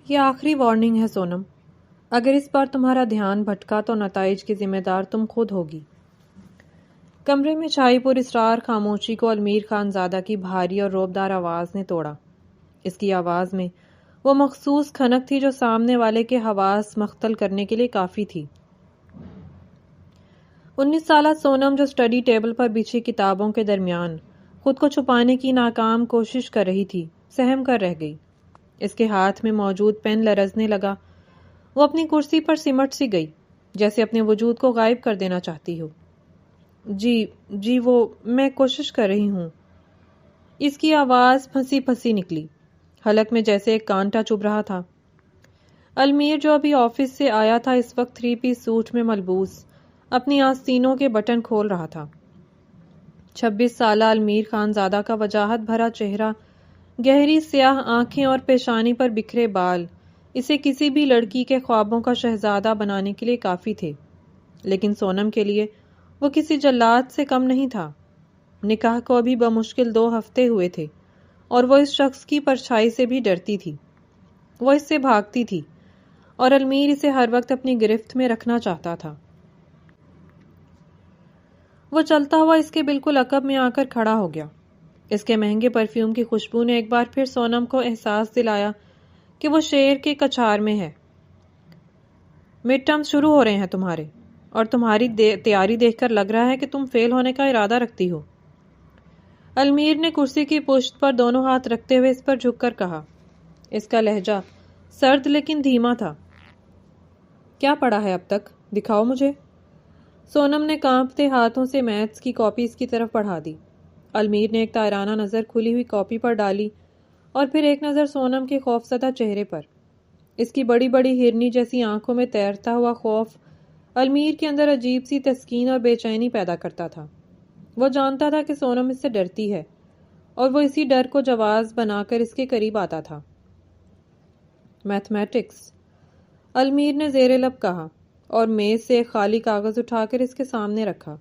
یہ آخری وارننگ ہے سونم. اگر اس بار تمہارا دھیان بھٹکا تو نتائج کی ذمہ دار تم خود ہوگی. کمرے میں چھائی پر اسرار خاموشی کو المیر خان زادہ کی بھاری اور روبدار آواز نے توڑا. اس کی آواز میں وہ مخصوص کھنک تھی جو سامنے والے کے حواس مختل کرنے کے لیے کافی تھی. 19 سالہ سونم جو اسٹڈی ٹیبل پر بچھی کتابوں کے درمیان خود کو چھپانے کی ناکام کوشش کر رہی تھی سہم کر رہ گئی. اس کے ہاتھ میں موجود پین لرزنے لگا. وہ اپنی کرسی پر سمٹ سی گئی جیسے اپنے وجود کو غائب کر دینا چاہتی ہو. جی وہ میں کوشش کر رہی ہوں. اس کی آواز پھنسی پھنسی نکلی. حلق میں جیسے ایک کانٹا چبھ رہا تھا. المیر جو ابھی آفس سے آیا تھا اس وقت 3 پیس سوٹ میں ملبوس اپنی آستینوں کے بٹن کھول رہا تھا. 26 سالہ المیر خان زادہ کا وجاہت بھرا چہرہ، گہری سیاہ آنکھیں اور پیشانی پر بکھرے بال اسے کسی بھی لڑکی کے خوابوں کا شہزادہ بنانے کے لیے کافی تھے. لیکن سونم کے لیے وہ کسی جلاد سے کم نہیں تھا. نکاح کو ابھی بمشکل 2 ہفتے ہوئے تھے اور وہ اس شخص کی پرچھائی سے بھی ڈرتی تھی. وہ اس سے بھاگتی تھی اور المیر اسے ہر وقت اپنی گرفت میں رکھنا چاہتا تھا. وہ چلتا ہوا اس کے بالکل عقب میں آ کر کھڑا ہو گیا. اس کے مہنگے پرفیوم کی خوشبو نے ایک بار پھر سونم کو احساس دلایا کہ وہ شیر کے کچھار میں ہے. مڈ ٹرمز شروع ہو رہے ہیں تمہارے، اور تمہاری تیاری دیکھ کر لگ رہا ہے کہ تم فیل ہونے کا ارادہ رکھتی ہو. المیر نے کرسی کی پشت پر دونوں ہاتھ رکھتے ہوئے اس پر جھک کر کہا. اس کا لہجہ سرد لیکن دھیما تھا. کیا پڑھا ہے اب تک؟ دکھاؤ مجھے. سونم نے کانپتے ہاتھوں سے میتھس کی کاپی اس کی طرف بڑھا دی. المیر نے ایک تائرانہ نظر کھلی ہوئی کاپی پر ڈالی اور پھر ایک نظر سونم کے خوفزدہ چہرے پر. اس کی بڑی بڑی ہرنی جیسی آنکھوں میں تیرتا ہوا خوف المیر کے اندر عجیب سی تسکین اور بے چینی پیدا کرتا تھا. وہ جانتا تھا کہ سونم اس سے ڈرتی ہے اور وہ اسی ڈر کو جواز بنا کر اس کے قریب آتا تھا. میتھمیٹکس، المیر نے زیر لب کہا اور میز سے ایک خالی کاغذ اٹھا کر اس کے سامنے رکھا.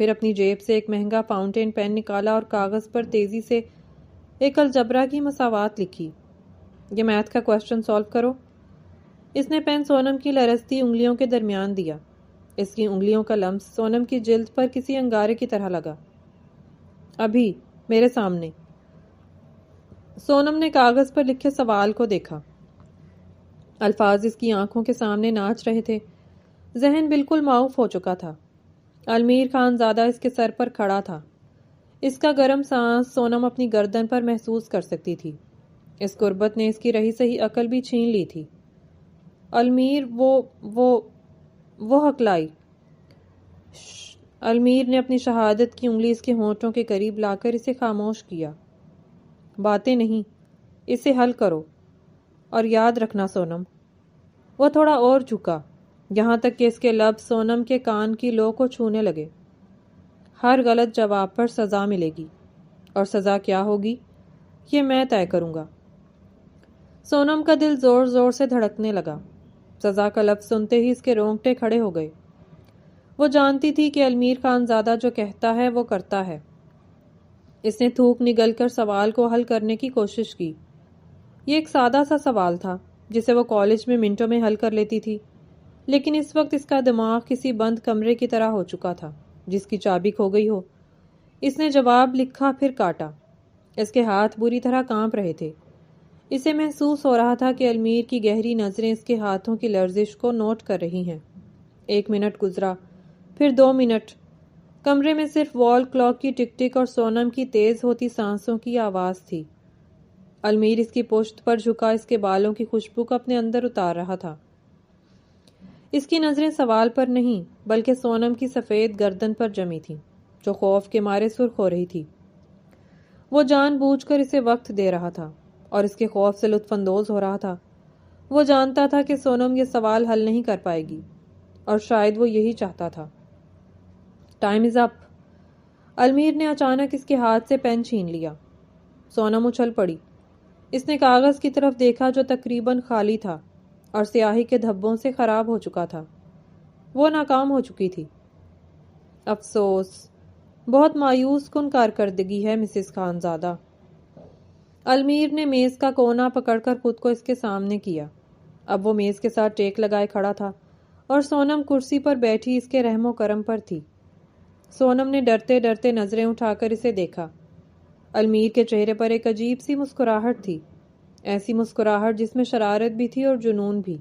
پھر اپنی جیب سے ایک مہنگا فاؤنٹین پین نکالا اور کاغذ پر تیزی سے ایک الجبرا کی مساوات لکھی. یہ میتھ کا کوشچن سالو کرو. اس نے پین سونم کی لرزتی انگلیوں کے درمیان دیا. اس کی انگلیوں کا لمس سونم کی جلد پر کسی انگارے کی طرح لگا. ابھی میرے سامنے. سونم نے کاغذ پر لکھے سوال کو دیکھا. الفاظ اس کی آنکھوں کے سامنے ناچ رہے تھے. ذہن بالکل معاف ہو چکا تھا. المیر خان زادہ اس کے سر پر کھڑا تھا. اس کا گرم سانس سونم اپنی گردن پر محسوس کر سکتی تھی. اس قربت نے اس کی رہی سہی عقل بھی چھین لی تھی. المیر وہ ہکلائی. المیر نے اپنی شہادت کی انگلی اس کے ہونٹوں کے قریب لا کر اسے خاموش کیا. باتیں نہیں، اسے حل کرو. اور یاد رکھنا سونم. وہ تھوڑا اور جھکا یہاں تک کہ اس کے لب سونم کے کان کی لو کو چھونے لگے. ہر غلط جواب پر سزا ملے گی، اور سزا کیا ہوگی یہ میں طے کروں گا. سونم کا دل زور زور سے دھڑکنے لگا. سزا کا لفظ سنتے ہی اس کے رونگٹے کھڑے ہو گئے. وہ جانتی تھی کہ المیر خان زادہ جو کہتا ہے وہ کرتا ہے. اس نے تھوک نگل کر سوال کو حل کرنے کی کوشش کی. یہ ایک سادہ سا سوال تھا جسے وہ کالج میں منٹوں میں حل کر لیتی تھی، لیکن اس وقت اس کا دماغ کسی بند کمرے کی طرح ہو چکا تھا جس کی چابی کھو گئی ہو. اس نے جواب لکھا پھر کاٹا. اس کے ہاتھ بری طرح کانپ رہے تھے. اسے محسوس ہو رہا تھا کہ المیر کی گہری نظریں اس کے ہاتھوں کی لرزش کو نوٹ کر رہی ہیں. 1 منٹ گزرا، پھر 2 منٹ. کمرے میں صرف وال کلاک کی ٹک ٹک اور سونم کی تیز ہوتی سانسوں کی آواز تھی. المیر اس کی پشت پر جھکا اس کے بالوں کی خوشبو کو اپنے اندر اتار رہا تھا. اس کی نظریں سوال پر نہیں بلکہ سونم کی سفید گردن پر جمی تھیں جو خوف کے مارے سرخ ہو رہی تھی. وہ جان بوجھ کر اسے وقت دے رہا تھا اور اس کے خوف سے لطف اندوز ہو رہا تھا. وہ جانتا تھا کہ سونم یہ سوال حل نہیں کر پائے گی اور شاید وہ یہی چاہتا تھا. Time is up. المیر نے اچانک اس کے ہاتھ سے پین چھین لیا. سونم اچھل پڑی. اس نے کاغذ کی طرف دیکھا جو تقریباً خالی تھا اور سیاہی کے دھبوں سے خراب ہو چکا تھا. وہ ناکام ہو چکی تھی. افسوس، بہت مایوس کن کارکردگی ہے مسز خان زادہ. المیر نے میز کا کونا پکڑ کر خود کو اس کے سامنے کیا۔ اب وہ میز کے ساتھ ٹیک لگائے کھڑا تھا اور سونم کرسی پر بیٹھی اس کے رحم و کرم پر تھی۔ سونم نے ڈرتے ڈرتے نظریں اٹھا کر اسے دیکھا۔ المیر کے چہرے پر ایک عجیب سی مسکراہٹ تھی، ایسی مسکراہٹ جس میں شرارت بھی تھی اور جنون بھی۔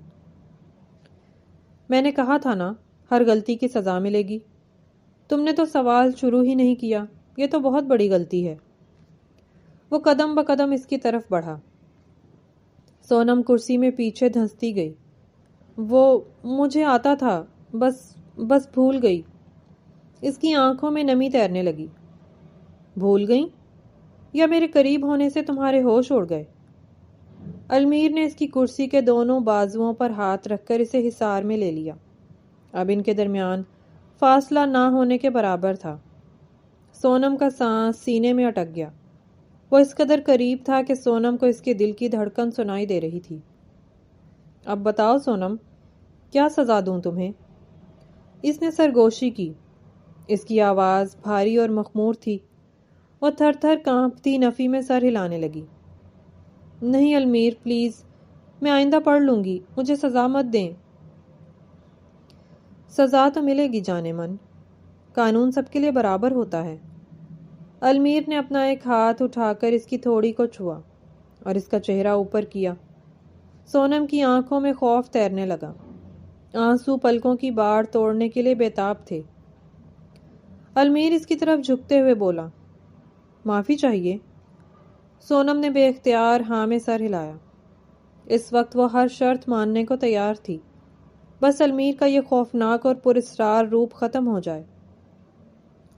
میں نے کہا تھا نا، ہر غلطی کی سزا ملے گی۔ تم نے تو سوال شروع ہی نہیں کیا، یہ تو بہت بڑی غلطی ہے۔ وہ قدم بقدم اس کی طرف بڑھا۔ سونم کرسی میں پیچھے دھنستی گئی۔ وہ مجھے آتا تھا، بس بھول گئی۔ اس کی آنکھوں میں نمی تیرنے لگی۔ بھول گئی؟ یا میرے قریب ہونے سے تمہارے ہوش اڑ گئے؟ المیر نے اس کی کرسی کے دونوں بازوؤں پر ہاتھ رکھ کر اسے حصار میں لے لیا۔ اب ان کے درمیان فاصلہ نہ ہونے کے برابر تھا۔ سونم کا سانس سینے میں اٹک گیا۔ وہ اس قدر قریب تھا کہ سونم کو اس کے دل کی دھڑکن سنائی دے رہی تھی۔ اب بتاؤ سونم، کیا سزا دوں تمہیں؟ اس نے سرگوشی کی۔ اس کی آواز بھاری اور مخمور تھی۔ وہ تھر تھر کانپتی نفی میں سر ہلانے لگی۔ نہیں المیر، پلیز، میں آئندہ پڑھ لوں گی، مجھے سزا مت دیں۔ سزا تو ملے گی جانے من، قانون سب کے لیے برابر ہوتا ہے۔ المیر نے اپنا ایک ہاتھ اٹھا کر اس کی تھوڑی کو چھوا اور اس کا چہرہ اوپر کیا۔ سونم کی آنکھوں میں خوف تیرنے لگا۔ آنسو پلکوں کی باڑ توڑنے کے لیے بیتاب تھے۔ المیر اس کی طرف جھکتے ہوئے بولا، معافی چاہیے۔ سونم نے بے اختیار ہاں میں سر ہلایا۔ اس وقت وہ ہر شرط ماننے کو تیار تھی، بس المیر کا یہ خوفناک اور پراسرار روپ ختم ہو جائے۔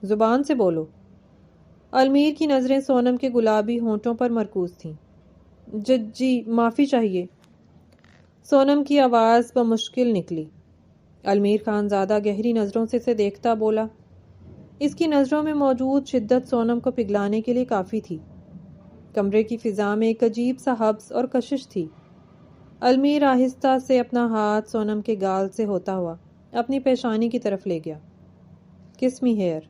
زبان سے بولو۔ المیر کی نظریں سونم کے گلابی ہونٹوں پر مرکوز تھیں۔ جی معافی چاہیے۔ سونم کی آواز بمشکل نکلی۔ المیر خانزادہ گہری نظروں سے اسے دیکھتا بولا۔ اس کی نظروں میں موجود شدت سونم کو پگھلانے کے لیے کافی تھی۔ کمرے کی فضا میں ایک عجیب سا حبس اور کشش تھی۔ المیر آہستہ سے اپنا ہاتھ سونم کے گال سے ہوتا ہوا اپنی پیشانی کی طرف لے گیا۔ کس می ہیئر۔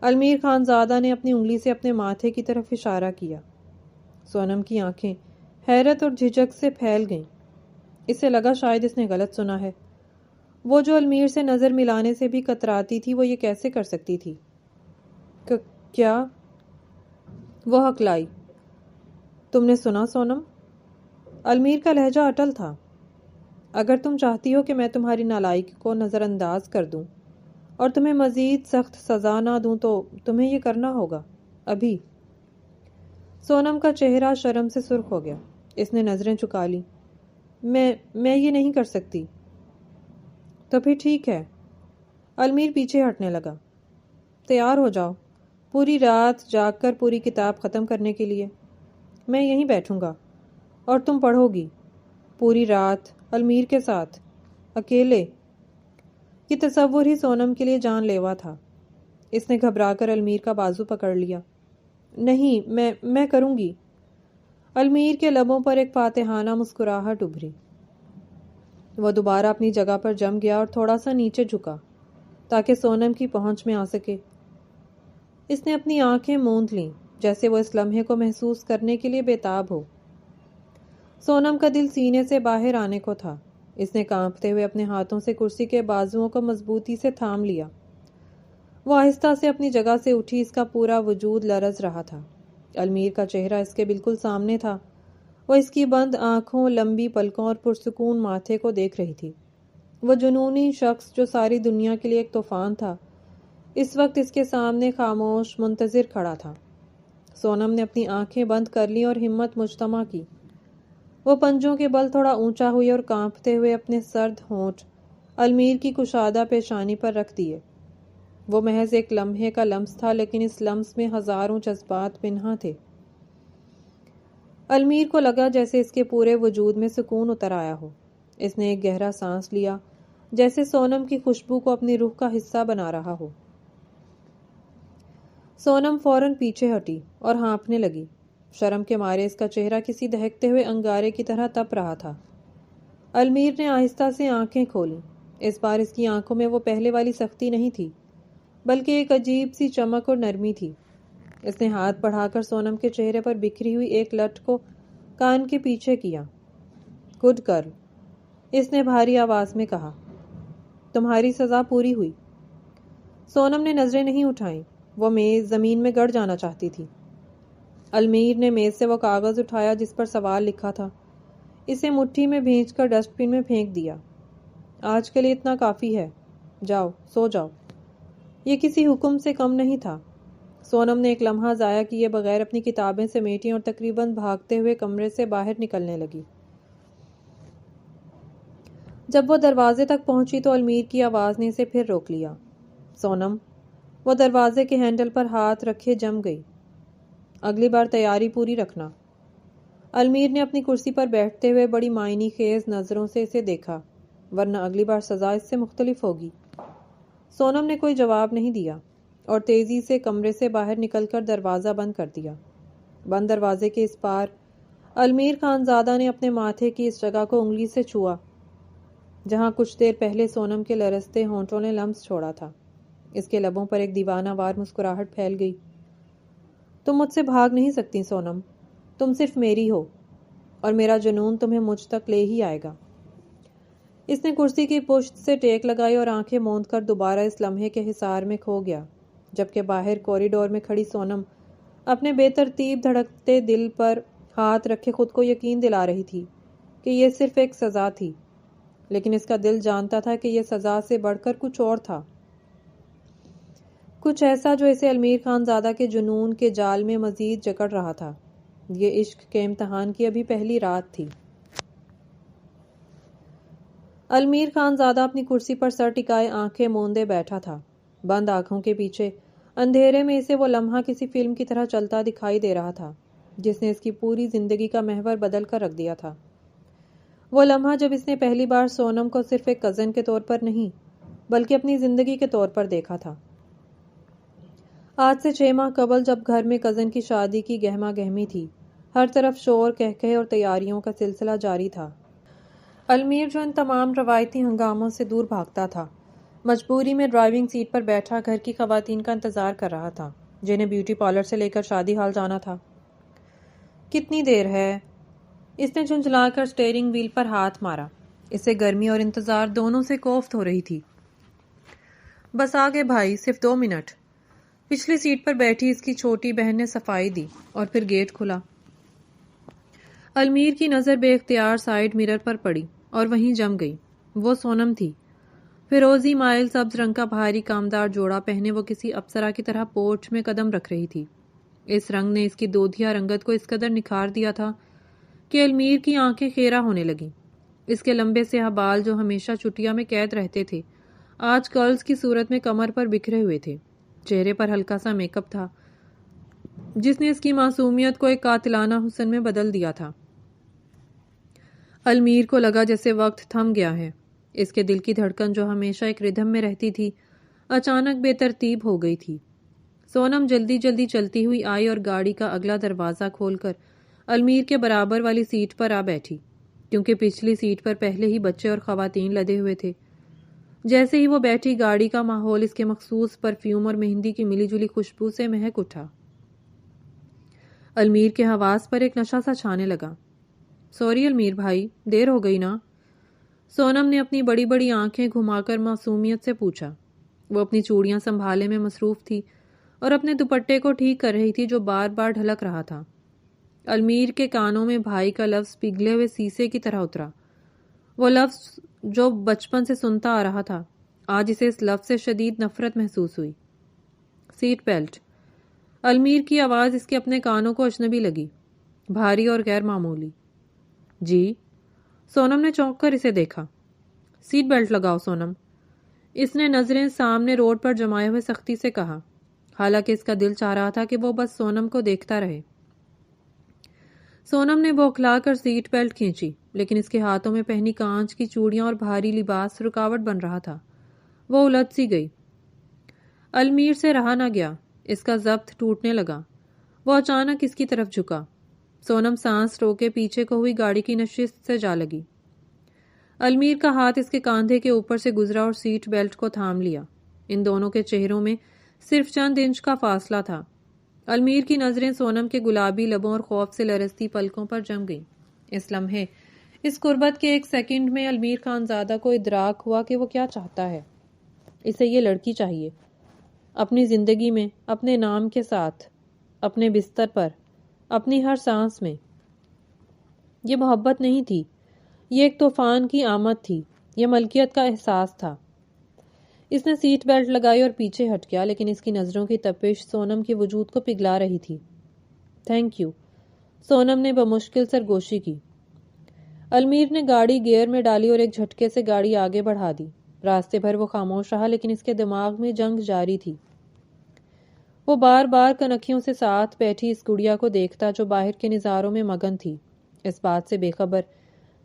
المیر خانزادہ نے اپنی انگلی سے اپنے ماتھے کی طرف اشارہ کیا۔ سونم کی آنکھیں حیرت اور جھجک سے پھیل گئیں۔ اسے لگا شاید اس نے غلط سنا ہے۔ وہ جو المیر سے نظر ملانے سے بھی کتراتی تھی، وہ یہ کیسے کر سکتی تھی؟ کیا؟ وہ ہکلائی۔ تم نے سنا سونم؟ المیر کا لہجہ اٹل تھا۔ اگر تم چاہتی ہو کہ میں تمہاری نالائکی کو نظر انداز کر دوں اور تمہیں مزید سخت سزا نہ دوں تو تمہیں یہ کرنا ہوگا، ابھی۔ سونم کا چہرہ شرم سے سرخ ہو گیا۔ اس نے نظریں چکا لی۔ میں یہ نہیں کر سکتی۔ تو پھر ٹھیک ہے۔ المیر پیچھے ہٹنے لگا۔ تیار ہو جاؤ، پوری رات جاگ کر پوری کتاب ختم کرنے کے لیے۔ میں یہیں بیٹھوں گا اور تم پڑھو گی پوری رات المیر کے ساتھ، اکیلے۔ یہ تصور ہی سونم کے لیے جان لیوا تھا۔ اس نے گھبرا کر المیر کا بازو پکڑ لیا۔ نہیں، میں کروں گی۔ المیر کے لبوں پر ایک فاتحانہ مسکراہٹ ابھری۔ وہ دوبارہ اپنی جگہ پر جم گیا اور تھوڑا سا نیچے جھکا تاکہ سونم کی پہنچ میں آ سکے۔ اس نے اپنی آنکھیں موند لیں جیسے وہ اس لمحے کو محسوس کرنے کے لیے بیتاب ہو۔ سونم کا دل سینے سے باہر آنے کو تھا۔ اس نے کانپتے ہوئے اپنے ہاتھوں سے کرسی کے بازوؤں کو مضبوطی سے تھام لیا۔ وہ آہستہ سے اپنی جگہ سے اٹھی، اس کا پورا وجود لرز رہا تھا۔ المیر کا چہرہ اس کے بالکل سامنے تھا۔ وہ اس کی بند آنکھوں، لمبی پلکوں اور پرسکون ماتھے کو دیکھ رہی تھی۔ وہ جنونی شخص جو ساری دنیا کے لیے ایک طوفان تھا، اس وقت اس کے سامنے خاموش منتظر کھڑا تھا۔ سونم نے اپنی آنکھیں بند کر لی اور ہمت مجتمع کی۔ وہ پنجوں کے بل تھوڑا اونچا ہوئی اور کانپتے ہوئے اپنے سرد ہونٹ المیر کی کشادہ پیشانی پر رکھ دیے۔ وہ محض ایک لمحے کا لمس تھا، لیکن اس لمس میں ہزاروں جذبات پنہاں تھے۔ المیر کو لگا جیسے اس کے پورے وجود میں سکون اتر آیا ہو۔ اس نے ایک گہرا سانس لیا، جیسے سونم کی خوشبو کو اپنی روح کا حصہ بنا رہا ہو۔ سونم فوراً پیچھے ہٹی اور ہانپنے لگی۔ شرم کے مارے اس کا چہرہ کسی دہکتے ہوئے انگارے کی طرح تپ رہا تھا۔ المیر نے آہستہ سے آنکھیں کھولیں۔ اس بار اس کی آنکھوں میں وہ پہلے والی سختی نہیں تھی، بلکہ ایک عجیب سی چمک اور نرمی تھی۔ اس نے ہاتھ بڑھا کر سونم کے چہرے پر بکھری ہوئی ایک لٹ کو کان کے پیچھے کیا۔ گڈ گرل، اس نے بھاری آواز میں کہا۔ تمہاری سزا پوری ہوئی۔ سونم نے نظریں نہیں اٹھائیں، وہ میز زمین میں گڑ جانا چاہتی تھی۔ المیر نے میز سے وہ کاغذ اٹھایا جس پر سوال لکھا تھا، اسے مٹھی میں بھینچ کر ڈسٹ بن میں پھینک دیا۔ آج کے لیے اتنا کافی ہے، جاؤ سو جاؤ۔ یہ کسی حکم سے کم نہیں تھا۔ سونم نے ایک لمحہ ضائع کیے بغیر اپنی کتابیں سمیٹیں اور تقریباً بھاگتے ہوئے کمرے سے باہر نکلنے لگی۔ جب وہ دروازے تک پہنچی تو المیر کی آواز نے اسے پھر روک لیا۔ سونم، وہ دروازے کے ہینڈل پر ہاتھ رکھے جم گئی۔ اگلی بار تیاری پوری رکھنا۔ المیر نے اپنی کرسی پر بیٹھتے ہوئے بڑی معنی خیز نظروں سے اسے دیکھا، ورنہ اگلی بار سزا اس سے مختلف ہوگی۔ سونم نے کوئی جواب نہیں دیا اور تیزی سے کمرے سے باہر نکل کر دروازہ بند کر دیا۔ بند دروازے کے اس پار المیر خانزادہ نے اپنے ماتھے کی اس جگہ کو انگلی سے چھوا جہاں کچھ دیر پہلے سونم کے لرزتے ہونٹوں نے لمس چھوڑا تھا۔ اس کے لبوں پر ایک دیوانہ وار مسکراہٹ پھیل گئی۔ تم مجھ سے بھاگ نہیں سکتی سونم، تم صرف میری ہو، اور میرا جنون تمہیں مجھ تک لے ہی آئے گا۔ اس نے کرسی کی پشت سے ٹیک لگائی اور آنکھیں موند کر دوبارہ اس لمحے کے حصار میں کھو گیا، جبکہ باہر کوریڈور میں کھڑی سونم اپنے بے ترتیب دھڑکتے دل پر ہاتھ رکھے خود کو یقین دلا رہی تھی کہ یہ صرف ایک سزا تھی، لیکن اس کا دل جانتا تھا کہ یہ سزا سے بڑھ کر کچھ اور تھا، کچھ ایسا جو اسے المیر خانزادہ کے جنون کے جال میں مزید جکڑ رہا تھا۔ یہ عشق کے امتحان کی ابھی پہلی رات تھی۔ المیر خانزادہ اپنی کرسی پر سر ٹکائے آنکھیں موندے بیٹھا تھا۔ بند آنکھوں کے پیچھے اندھیرے میں اسے وہ لمحہ کسی فلم کی طرح چلتا دکھائی دے رہا تھا جس نے اس کی پوری زندگی کا محور بدل کر رکھ دیا تھا۔ وہ لمحہ جب اس نے پہلی بار سونم کو صرف ایک کزن کے طور پر نہیں بلکہ اپنی زندگی کے طور پر دیکھا تھا۔ آج سے 6 ماہ قبل جب گھر میں کزن کی شادی کی گہما گہمی تھی، ہر طرف شور کہکہے اور تیاریوں کا سلسلہ جاری تھا۔ المیر جو ان تمام روایتی ہنگاموں سے دور بھاگتا تھا، مجبوری میں ڈرائیونگ سیٹ پر بیٹھا گھر کی خواتین کا انتظار کر رہا تھا جنہیں بیوٹی پارلر سے لے کر شادی ہال جانا تھا۔ کتنی دیر ہے؟ اس نے جھنجھلا کر سٹیئرنگ وہیل پر ہاتھ مارا۔ اسے گرمی اور انتظار دونوں سے کوفت ہو رہی تھی۔ بس آگے بھائی، صرف 2 منٹ۔ پچھلی سیٹ پر بیٹھی اس کی چھوٹی بہن نے صفائی دی اور پھر گیٹ کھلا۔ المیر کی نظر بے اختیار سائیڈ مرر پر پڑی اور وہیں جم گئی۔ وہ سونم تھی۔ فیروزی مائل سبز رنگ کا بھاری کامدار جوڑا پہنے وہ کسی اپسرا کی طرح پورچ میں قدم رکھ رہی تھی۔ اس رنگ نے اس کی دودھیا رنگت کو اس قدر نکھار دیا تھا کہ المیر کی آنکھیں خیرہ ہونے لگیں۔ اس کے لمبے سیاہ بال جو ہمیشہ چٹیا میں قید رہتے تھے، آج کرلز کی صورت میں کمر پر بکھرے ہوئے تھے۔ چہرے پر ہلکا سا میک اپ تھا جس نے اس کی معصومیت کو ایک قاتلانہ حسن میں بدل دیا تھا۔ المیر کو لگا جیسے وقت تھم گیا ہے۔ اس کے دل کی دھڑکن جو ہمیشہ ایک ردھم میں رہتی تھی، اچانک بے ترتیب ہو گئی تھی۔ سونم جلدی جلدی چلتی ہوئی آئی اور گاڑی کا اگلا دروازہ کھول کر المیر کے برابر والی سیٹ پر آ بیٹھی، کیونکہ پچھلی سیٹ پر پہلے ہی بچے اور خواتین لدے ہوئے تھے۔ جیسے ہی وہ بیٹھی، گاڑی کا ماحول اس کے مخصوص پرفیوم اور مہندی کی ملی جلی خوشبو سے مہک اٹھا۔ المیر کے حواس پر ایک نشہ سا چھانے لگا۔ سوری المیر بھائی، دیر ہو گئی نا؟ سونم نے اپنی بڑی بڑی آنکھیں گھما کر معصومیت سے پوچھا۔ وہ اپنی چوڑیاں سنبھالنے میں مصروف تھی اور اپنے دوپٹے کو ٹھیک کر رہی تھی جو بار بار ڈھلک رہا تھا۔ المیر کے کانوں میں بھائی کا لفظ پگھلے ہوئے سیسے کی طرح اترا۔ وہ لفظ جو بچپن سے سنتا آ رہا تھا، آج اسے اس لفظ سے شدید نفرت محسوس ہوئی۔ Seat belt. المیر کی آواز اس کے اپنے کانوں کو اجنبی لگی، بھاری اور غیر معمولی۔ جی؟ سونم نے چونک کر اسے دیکھا۔ سیٹ بیلٹ لگاؤ سونم، اس نے نظریں سامنے روڈ پر جمائے ہوئے سختی سے کہا، حالانکہ اس کا دل چاہ رہا تھا کہ وہ بس سونم کو دیکھتا رہے۔ سونم نے بوکھلا کر سیٹ بیلٹ کھینچی، لیکن اس کے ہاتھوں میں پہنی کانچ کی چوڑیاں اور بھاری لباس رکاوٹ بن رہا تھا۔ وہ الجھ سی گئی۔ المیر سے رہا نہ گیا، اس کا ضبط ٹوٹنے لگا۔ وہ اچانک اس کی طرف جھکا۔ سونم سانس روکے پیچھے کو ہوئی گاڑی کی نشست سے جا لگی۔ المیر کا ہاتھ اس کے کاندھے کے اوپر سے گزرا اور سیٹ بیلٹ کو تھام لیا۔ ان دونوں کے چہروں میں صرف چند انچ کا فاصلہ تھا۔ المیر کی نظریں سونم کے گلابی لبوں اور خوف سے لرزتی پلکوں پر جم گئیں۔ اس لمحے، اس قربت کے ایک سیکنڈ میں المیر خانزادہ کو ادراک ہوا کہ وہ کیا چاہتا ہے۔ اسے یہ لڑکی چاہیے، اپنی زندگی میں، اپنے نام کے ساتھ، اپنے بستر پر، اپنی ہر سانس میں۔ یہ محبت نہیں تھی، یہ ایک طوفان کی آمد تھی، یہ ملکیت کا احساس تھا۔ اس نے سیٹ بیلٹ لگائی اور پیچھے ہٹ گیا، لیکن اس کی نظروں کی تپش سونم کے وجود کو پگھلا رہی تھی۔ تھینک یو، سونم نے بمشکل سرگوشی کی۔ المیر نے گاڑی گیئر میں ڈالی اور ایک جھٹکے سے گاڑی آگے بڑھا دی۔ راستے بھر وہ خاموش رہا، لیکن اس کے دماغ میں جنگ جاری تھی۔ وہ بار بار کنکھیوں سے ساتھ بیٹھی اس گڑیا کو دیکھتا جو باہر کے نظاروں میں مگن تھی، اس بات سے بے خبر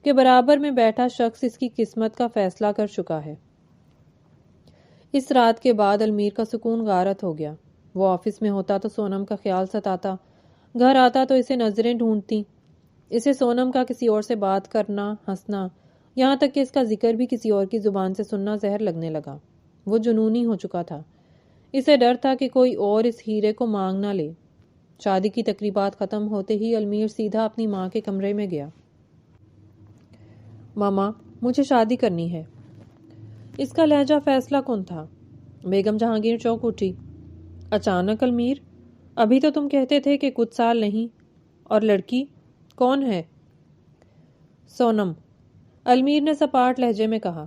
کہ برابر میں بیٹھا شخص اس کی قسمت کا فیصلہ کر چکا ہے۔ اس رات کے بعد المیر کا سکون غارت ہو گیا۔ وہ آفس میں ہوتا تو سونم کا خیال ستاتا، گھر آتا تو اسے نظریں ڈھونڈتی، اسے سونم کا کسی اور سے بات کرنا، ہنسنا، یہاں تک کہ اس کا ذکر بھی کسی اور کی زبان سے سننا زہر لگنے لگا۔ وہ جنونی ہو چکا تھا۔ اسے ڈر تھا کہ کوئی اور اس ہیرے کو مانگ نہ لے۔ شادی کی تقریبات ختم ہوتے ہی المیر سیدھا اپنی ماں کے کمرے میں گیا۔ ماما، مجھے شادی کرنی ہے۔ اس کا لہجہ فیصلہ کن تھا۔ بیگم جہانگیر چونک اٹھی۔ اچانک المیر، ابھی تو تم کہتے تھے کہ کچھ سال نہیں، اور لڑکی کون ہے؟ سونم، المیر نے سپاٹ لہجے میں کہا۔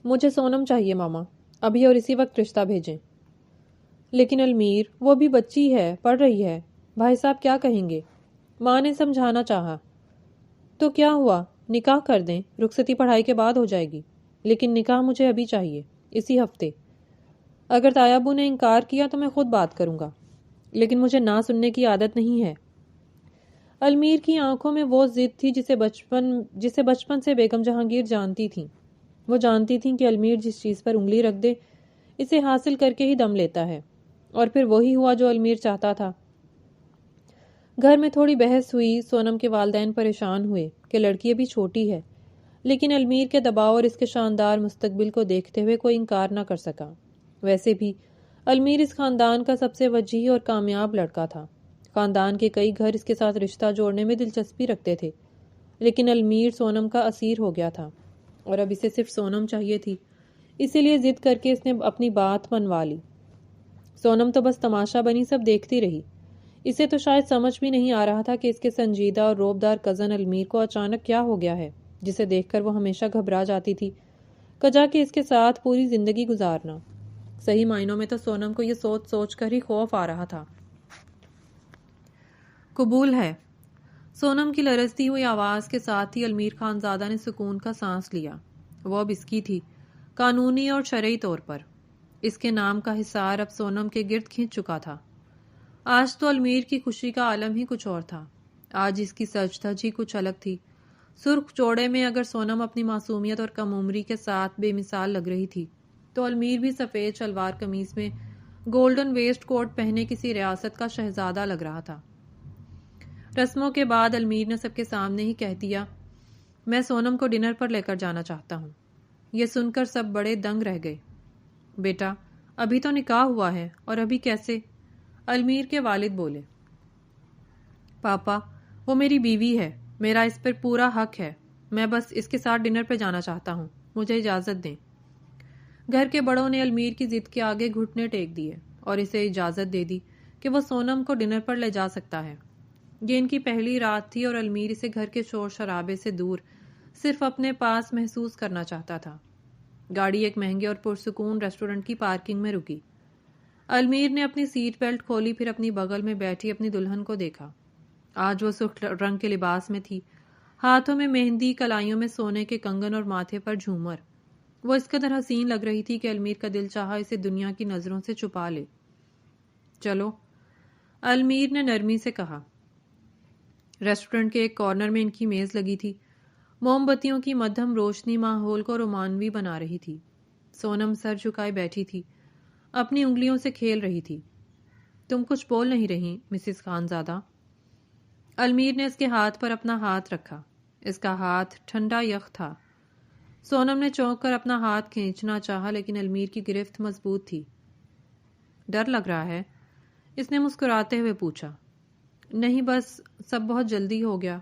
مجھے سونم چاہیے ماما، ابھی اور اسی وقت رشتہ بھیجیں۔ لیکن المیر، وہ بھی بچی ہے، پڑھ رہی ہے، بھائی صاحب کیا کہیں گے؟ ماں نے سمجھانا چاہا۔ تو کیا ہوا، نکاح کر دیں، رخصتی پڑھائی کے بعد ہو جائے گی، لیکن نکاح مجھے ابھی چاہیے، اسی ہفتے۔ اگر تایا ابو نے انکار کیا تو میں خود بات کروں گا، لیکن مجھے نہ سننے کی عادت نہیں ہے۔ المیر کی آنکھوں میں وہ ضد تھی جسے بچپن سے بیگم جہانگیر جانتی تھیں۔ وہ جانتی تھیں کہ المیر جس چیز پر انگلی رکھ دے، اسے حاصل کر کے ہی دم لیتا ہے، اور پھر وہی ہوا جو المیر چاہتا تھا۔ گھر میں تھوڑی بحث ہوئی۔ سونم کے والدین پریشان ہوئے کہ لڑکی ابھی چھوٹی ہے، لیکن المیر کے دباؤ اور اس کے شاندار مستقبل کو دیکھتے ہوئے کوئی انکار نہ کر سکا۔ ویسے بھی المیر اس خاندان کا سب سے وجیح اور کامیاب لڑکا تھا۔ خاندان کے کئی گھر اس کے ساتھ رشتہ جوڑنے میں دلچسپی رکھتے تھے، لیکن المیر سونم کا اسیر ہو گیا تھا، اور اب اسے صرف سونم چاہیے تھی۔ اسی لیے ضد کر کے اس نے اپنی بات منوا لی۔ سونم تو بس تماشا بنی، سب دیکھتی رہی۔ اسے تو شاید سمجھ بھی نہیں آ رہا تھا کہ اس کے سنجیدہ اور روبدار کزن المیر کو اچانک کیا ہو گیا ہے، جسے دیکھ کر وہ ہمیشہ گھبرا جاتی تھی، کجا کہ اس کے ساتھ پوری زندگی گزارنا۔ صحیح معنوں میں تو سونم کو یہ سوچ سوچ کر ہی خوف آ رہا تھا۔ قبول ہے، سونم کی لرزتی ہوئی آواز کے ساتھ ہی المیر خانزادہ نے سکون کا سانس لیا۔ وہ اب اس کی تھی، قانونی اور شرعی طور پر۔ اس کے نام کا حصار اب سونم کے گرد کھنچ چکا تھا۔ آج تو المیر کی خوشی کا عالم ہی کچھ اور تھا۔ آج اس کی سج دھج ہی کچھ الگ تھی۔ سرخ جوڑے میں اگر سونم اپنی معصومیت اور کم عمری کے ساتھ بے مثال لگ رہی تھی، تو المیر بھی سفید شلوار قمیض میں گولڈن ویسٹ کوٹ پہنے کسی ریاست کا شہزادہ لگ رہا تھا۔ رسموں کے بعد المیر نے سب کے سامنے ہی کہہ دیا، میں سونم کو ڈنر پر لے کر جانا چاہتا ہوں۔ یہ سن کر سب بڑے دنگ رہ گئے۔ بیٹا، ابھی تو نکاح ہوا ہے، اور ابھی کیسے؟ المیر کے والد بولے۔ پاپا، وہ میری بیوی ہے، میرا اس پر پورا حق ہے، میں بس اس کے ساتھ ڈنر پہ جانا چاہتا ہوں، مجھے اجازت دیں۔ گھر کے بڑوں نے المیر کی ضد کے آگے گھٹنے ٹیک دیے اور اسے اجازت دے دی کہ وہ سونم کو ڈنر پر لے جا سکتا ہے۔ یہ ان کی پہلی رات تھی اور المیر اسے گھر کے شور شرابے سے دور صرف اپنے پاس محسوس کرنا چاہتا تھا۔ گاڑی ایک مہنگے اور پرسکون ریسٹورنٹ کی پارکنگ میں رکی۔ المیر نے اپنی سیٹ بیلٹ کھولی، پھر اپنی بغل میں بیٹھی اپنی دلہن کو دیکھا۔ آج وہ سرخ رنگ کے لباس میں تھی، ہاتھوں میں مہندی، کلائیوں میں سونے کے کنگن اور ماتھے پر جھومر۔ وہ اس قدر حسین لگ رہی تھی کہ المیر کا دل چاہا اسے دنیا کی نظروں سے چھپا لے۔ چلو، المیر نے نرمی سے کہا۔ ریسٹورنٹ کے ایک کارنر میں ان کی میز لگی تھی۔ موم بتیوں کی مدھم روشنی ماحول کو رومانوی بنا رہی تھی۔ سونم سر جھکائے بیٹھی تھی، اپنی انگلیوں سے کھیل رہی تھی۔ تم کچھ بول نہیں رہی مسز خانزادہ؟ المیر نے اس کے ہاتھ پر اپنا ہاتھ رکھا۔ اس کا ہاتھ ٹھنڈا یخ تھا۔ سونم نے چونک کر اپنا ہاتھ کھینچنا چاہا، لیکن المیر کی گرفت مضبوط تھی۔ ڈر لگ رہا ہے؟ اس نے مسکراتے ہوئے پوچھا۔ نہیں، بس سب بہت جلدی ہو گیا،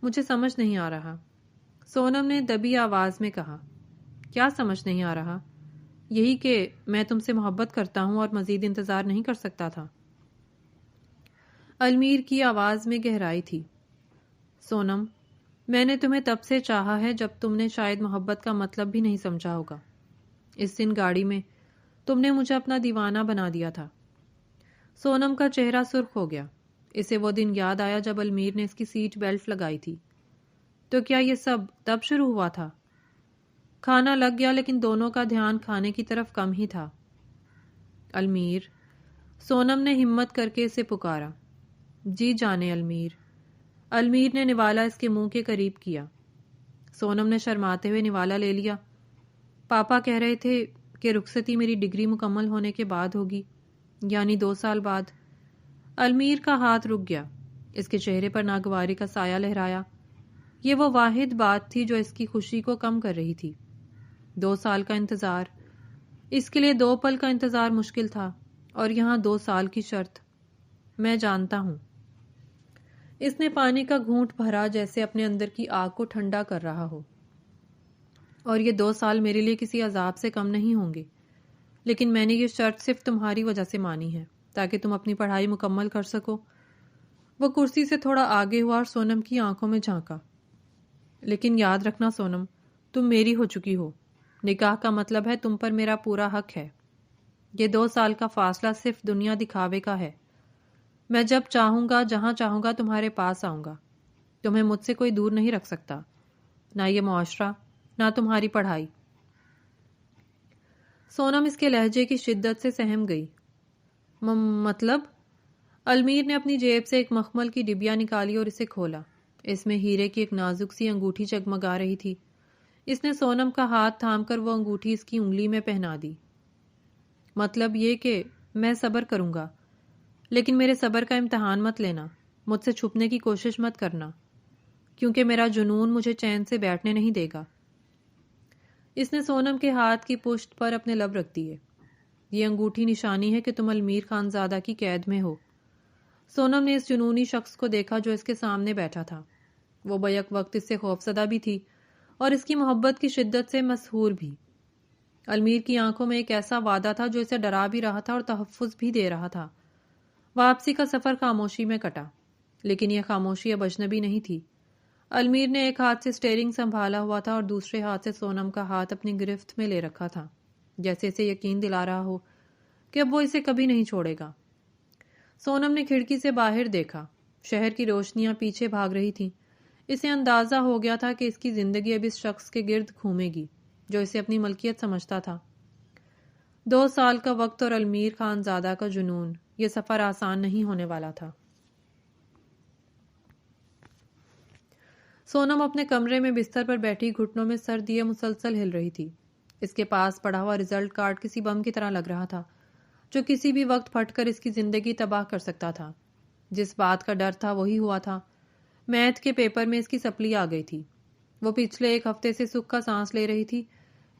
مجھے سمجھ نہیں آ رہا۔ سونم نے دبی آواز میں کہا۔ کیا سمجھ نہیں آ رہا؟ یہی کہ میں تم سے محبت کرتا ہوں اور مزید انتظار نہیں کر سکتا تھا۔ المیر کی آواز میں گہرائی تھی۔ سونم، میں نے تمہیں تب سے چاہا ہے جب تم نے شاید محبت کا مطلب بھی نہیں سمجھا ہوگا۔ اس دن گاڑی میں تم نے مجھے اپنا دیوانہ بنا دیا تھا۔ سونم کا چہرہ سرخ ہو گیا۔ اسے وہ دن یاد آیا جب المیر نے اس کی سیٹ بیلٹ لگائی تھی۔ تو کیا یہ سب تب شروع ہوا تھا؟ کھانا لگ گیا لیکن دونوں کا دھیان کھانے کی طرف کم ہی تھا۔ المیر، سونم نے ہمت کر کے اسے پکارا۔ جی جانے المیر۔ المیر نے نوالا اس کے منہ کے قریب کیا۔ سونم نے شرماتے ہوئے نوالا لے لیا۔ پاپا کہہ رہے تھے کہ رخصتی میری ڈگری مکمل ہونے کے بعد ہوگی، یعنی 2 سال بعد۔ المیر کا ہاتھ رک گیا۔ اس کے چہرے پر ناگواری کا سایہ لہرایا۔ یہ وہ واحد بات تھی جو اس کی خوشی کو کم کر رہی تھی۔ 2 سال کا انتظار، اس کے لیے 2 پل کا انتظار مشکل تھا، اور یہاں 2 سال کی شرط۔ میں جانتا ہوں۔ اس نے پانی کا گھونٹ بھرا جیسے اپنے اندر کی آگ کو ٹھنڈا کر رہا ہو۔ اور یہ 2 سال میرے لیے کسی عذاب سے کم نہیں ہوں گے، لیکن میں نے یہ شرط صرف تمہاری وجہ سے مانی ہے تاکہ تم اپنی پڑھائی مکمل کر سکو۔ وہ کرسی سے تھوڑا آگے ہوا اور سونم کی آنکھوں میں جھانکا۔ لیکن یاد رکھنا سونم، تم میری ہو چکی ہو۔ نکاح کا مطلب ہے تم پر میرا پورا حق ہے۔ یہ 2 سال کا فاصلہ صرف دنیا دکھاوے کا ہے۔ میں جب چاہوں گا جہاں چاہوں گا تمہارے پاس آؤں گا۔ تمہیں مجھ سے کوئی دور نہیں رکھ سکتا، نہ یہ معاشرہ، نہ تمہاری پڑھائی۔ سونم اس کے لہجے کی شدت سے سہم گئی۔ مطلب؟ المیر نے اپنی جیب سے ایک مخمل کی ڈبیا نکالی اور اسے کھولا۔ اس میں ہیرے کی ایک نازک سی انگوٹھی جگمگا رہی تھی۔ اس نے سونم کا ہاتھ تھام کر وہ انگوٹھی اس کی انگلی میں پہنا دی۔ مطلب یہ کہ میں صبر کروں گا، لیکن میرے صبر کا امتحان مت لینا، مجھ سے چھپنے کی کوشش مت کرنا، کیونکہ میرا جنون مجھے چین سے بیٹھنے نہیں دے گا۔ اس نے سونم کے ہاتھ کی پشت پر اپنے لب رکھ دیے۔ یہ انگوٹھی نشانی ہے کہ تم المیر خانزادہ کی قید میں ہو۔ سونم نے اس جنونی شخص کو دیکھا جو اس کے سامنے بیٹھا تھا۔ وہ بیک وقت اس سے خوفزدہ بھی تھی اور اس کی محبت کی شدت سے مسحور بھی۔ المیر کی آنکھوں میں ایک ایسا وعدہ تھا جو اسے ڈرا بھی رہا تھا اور تحفظ بھی دے رہا تھا۔ واپسی کا سفر خاموشی میں کٹا، لیکن یہ خاموشی اب اجنبی نہیں تھی۔ المیر نے ایک ہاتھ سے اسٹیئرنگ سنبھالا ہوا تھا اور دوسرے ہاتھ سے سونم کا ہاتھ اپنی گرفت میں لے رکھا تھا، جیسے اسے یقین دلا رہا ہو کہ اب وہ اسے کبھی نہیں چھوڑے گا۔ سونم نے کھڑکی سے باہر دیکھا۔ شہر کی روشنیاں پیچھے بھاگ رہی تھیں۔ اسے اندازہ ہو گیا تھا کہ اس کی زندگی اب اس شخص کے گرد گھومے گی جو اسے اپنی ملکیت سمجھتا تھا۔ 2 سال کا وقت اور المیر خانزادہ کا جنون، یہ سفر آسان نہیں ہونے والا تھا۔ سونم اپنے کمرے میں بستر پر بیٹھی گھٹنوں میں سر دیے مسلسل ہل رہی تھی۔ اس کے پاس پڑا ہوا رزلٹ کارڈ کسی بم کی طرح لگ رہا تھا جو کسی بھی وقت پھٹ کر اس کی زندگی تباہ کر سکتا تھا۔ جس بات کا ڈر تھا وہی ہوا تھا۔ میتھ کے پیپر میں اس کی سپلی آ گئی تھی۔ وہ پچھلے 1 ہفتے سے سکھ کا سانس لے رہی تھی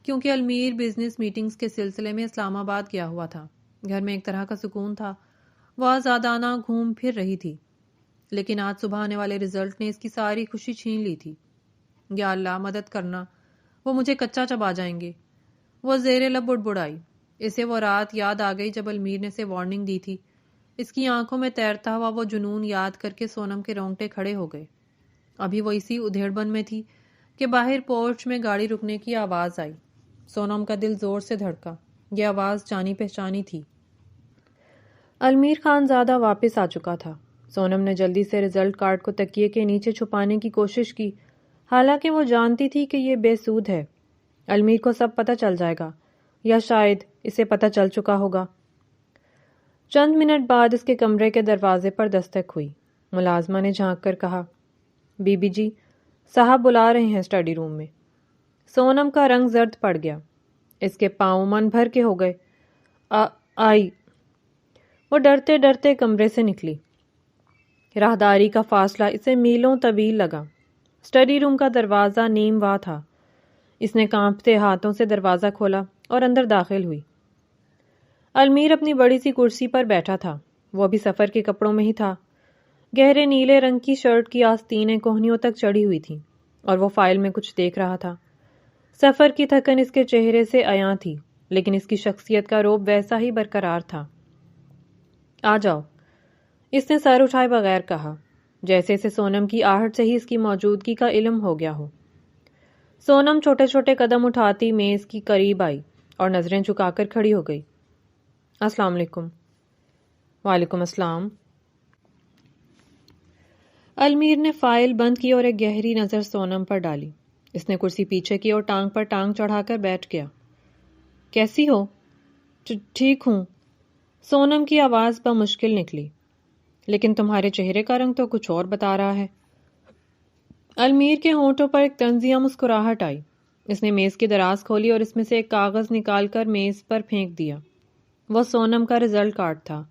کیونکہ المیر بزنس میٹنگز کے سلسلے میں اسلام آباد گیا ہوا تھا۔ گھر میں ایک طرح کا سکون تھا۔ وہ آزادانہ گھوم پھر رہی تھی، لیکن آج صبح آنے والے رزلٹ نے اس کی ساری خوشی چھین لی تھی۔ یا اللہ مدد کرنا، وہ مجھے کچا چبا جائیں گے۔ وہ زیر لب بڑبڑائی۔ اسے وہ رات یاد آ گئی جب المیر نے اسے وارننگ دی تھی۔ اس کی آنکھوں میں تیرتا ہوا وہ جنون یاد کر کے سونم کے رونگٹے کھڑے ہو گئے۔ ابھی وہ اسی ادھیڑ بن میں تھی کہ باہر پورچ میں گاڑی رکنے کی آواز آئی۔ سونم کا دل زور سے دھڑکا۔ یہ آواز جانی پہچانی تھی۔ المیر خانزادہ واپس آ چکا تھا۔ سونم نے جلدی سے رزلٹ کارڈ کو تکیے کے نیچے چھپانے کی کوشش کی، حالانکہ وہ جانتی تھی کہ یہ بے سود ہے۔ المیر کو سب پتہ چل جائے گا، یا شاید اسے پتہ چل چکا ہوگا۔ چند منٹ بعد اس کے کمرے کے دروازے پر دستک ہوئی۔ ملازمہ نے جھانک کر کہا، بی بی جی، صاحب بلا رہے ہیں اسٹڈی روم میں۔ سونم کا رنگ زرد پڑ گیا۔ اس کے پاؤں من بھر کے ہو گئے۔ آئی۔ وہ ڈرتے ڈرتے کمرے سے نکلی۔ راہداری کا فاصلہ اسے میلوں طویل لگا۔ اسٹڈی روم کا دروازہ نیم وا تھا۔ اس نے کانپتے ہاتھوں سے دروازہ کھولا اور اندر داخل ہوئی۔ المیر اپنی بڑی سی کرسی پر بیٹھا تھا۔ وہ بھی سفر کے کپڑوں میں ہی تھا۔ گہرے نیلے رنگ کی شرٹ کی آستینیں کوہنیوں تک چڑھی ہوئی تھیں اور وہ فائل میں کچھ دیکھ رہا تھا۔ سفر کی تھکن اس کے چہرے سے عیاں تھی، لیکن اس کی شخصیت کا روب ویسا ہی برقرار تھا۔ آ جاؤ، اس نے سر اٹھائے بغیر کہا، جیسے اسے سونم کی آہٹ سے ہی اس کی موجودگی کا علم ہو گیا ہو۔ سونم چھوٹے چھوٹے قدم اٹھاتی میز کی قریب آئی اور نظریں جھکا کر کھڑی ہو گئی۔ السلام علیکم۔ وعلیکم السلام۔ المیر نے فائل بند کی اور ایک گہری نظر سونم پر ڈالی۔ اس نے کرسی پیچھے کی اور ٹانگ پر ٹانگ چڑھا کر بیٹھ گیا۔ کیسی ہو؟ ٹھیک ہوں۔ سونم کی آواز بمشکل نکلی، لیکن تمہارے چہرے کا رنگ تو کچھ اور بتا رہا ہے۔ المیر کے ہونٹوں پر ایک طنزیہ مسکراہٹ آئی۔ اس نے میز کی دراز کھولی اور اس میں سے ایک کاغذ نکال کر میز پر پھینک دیا۔ وہ سونم کا رزلٹ کارڈ تھا۔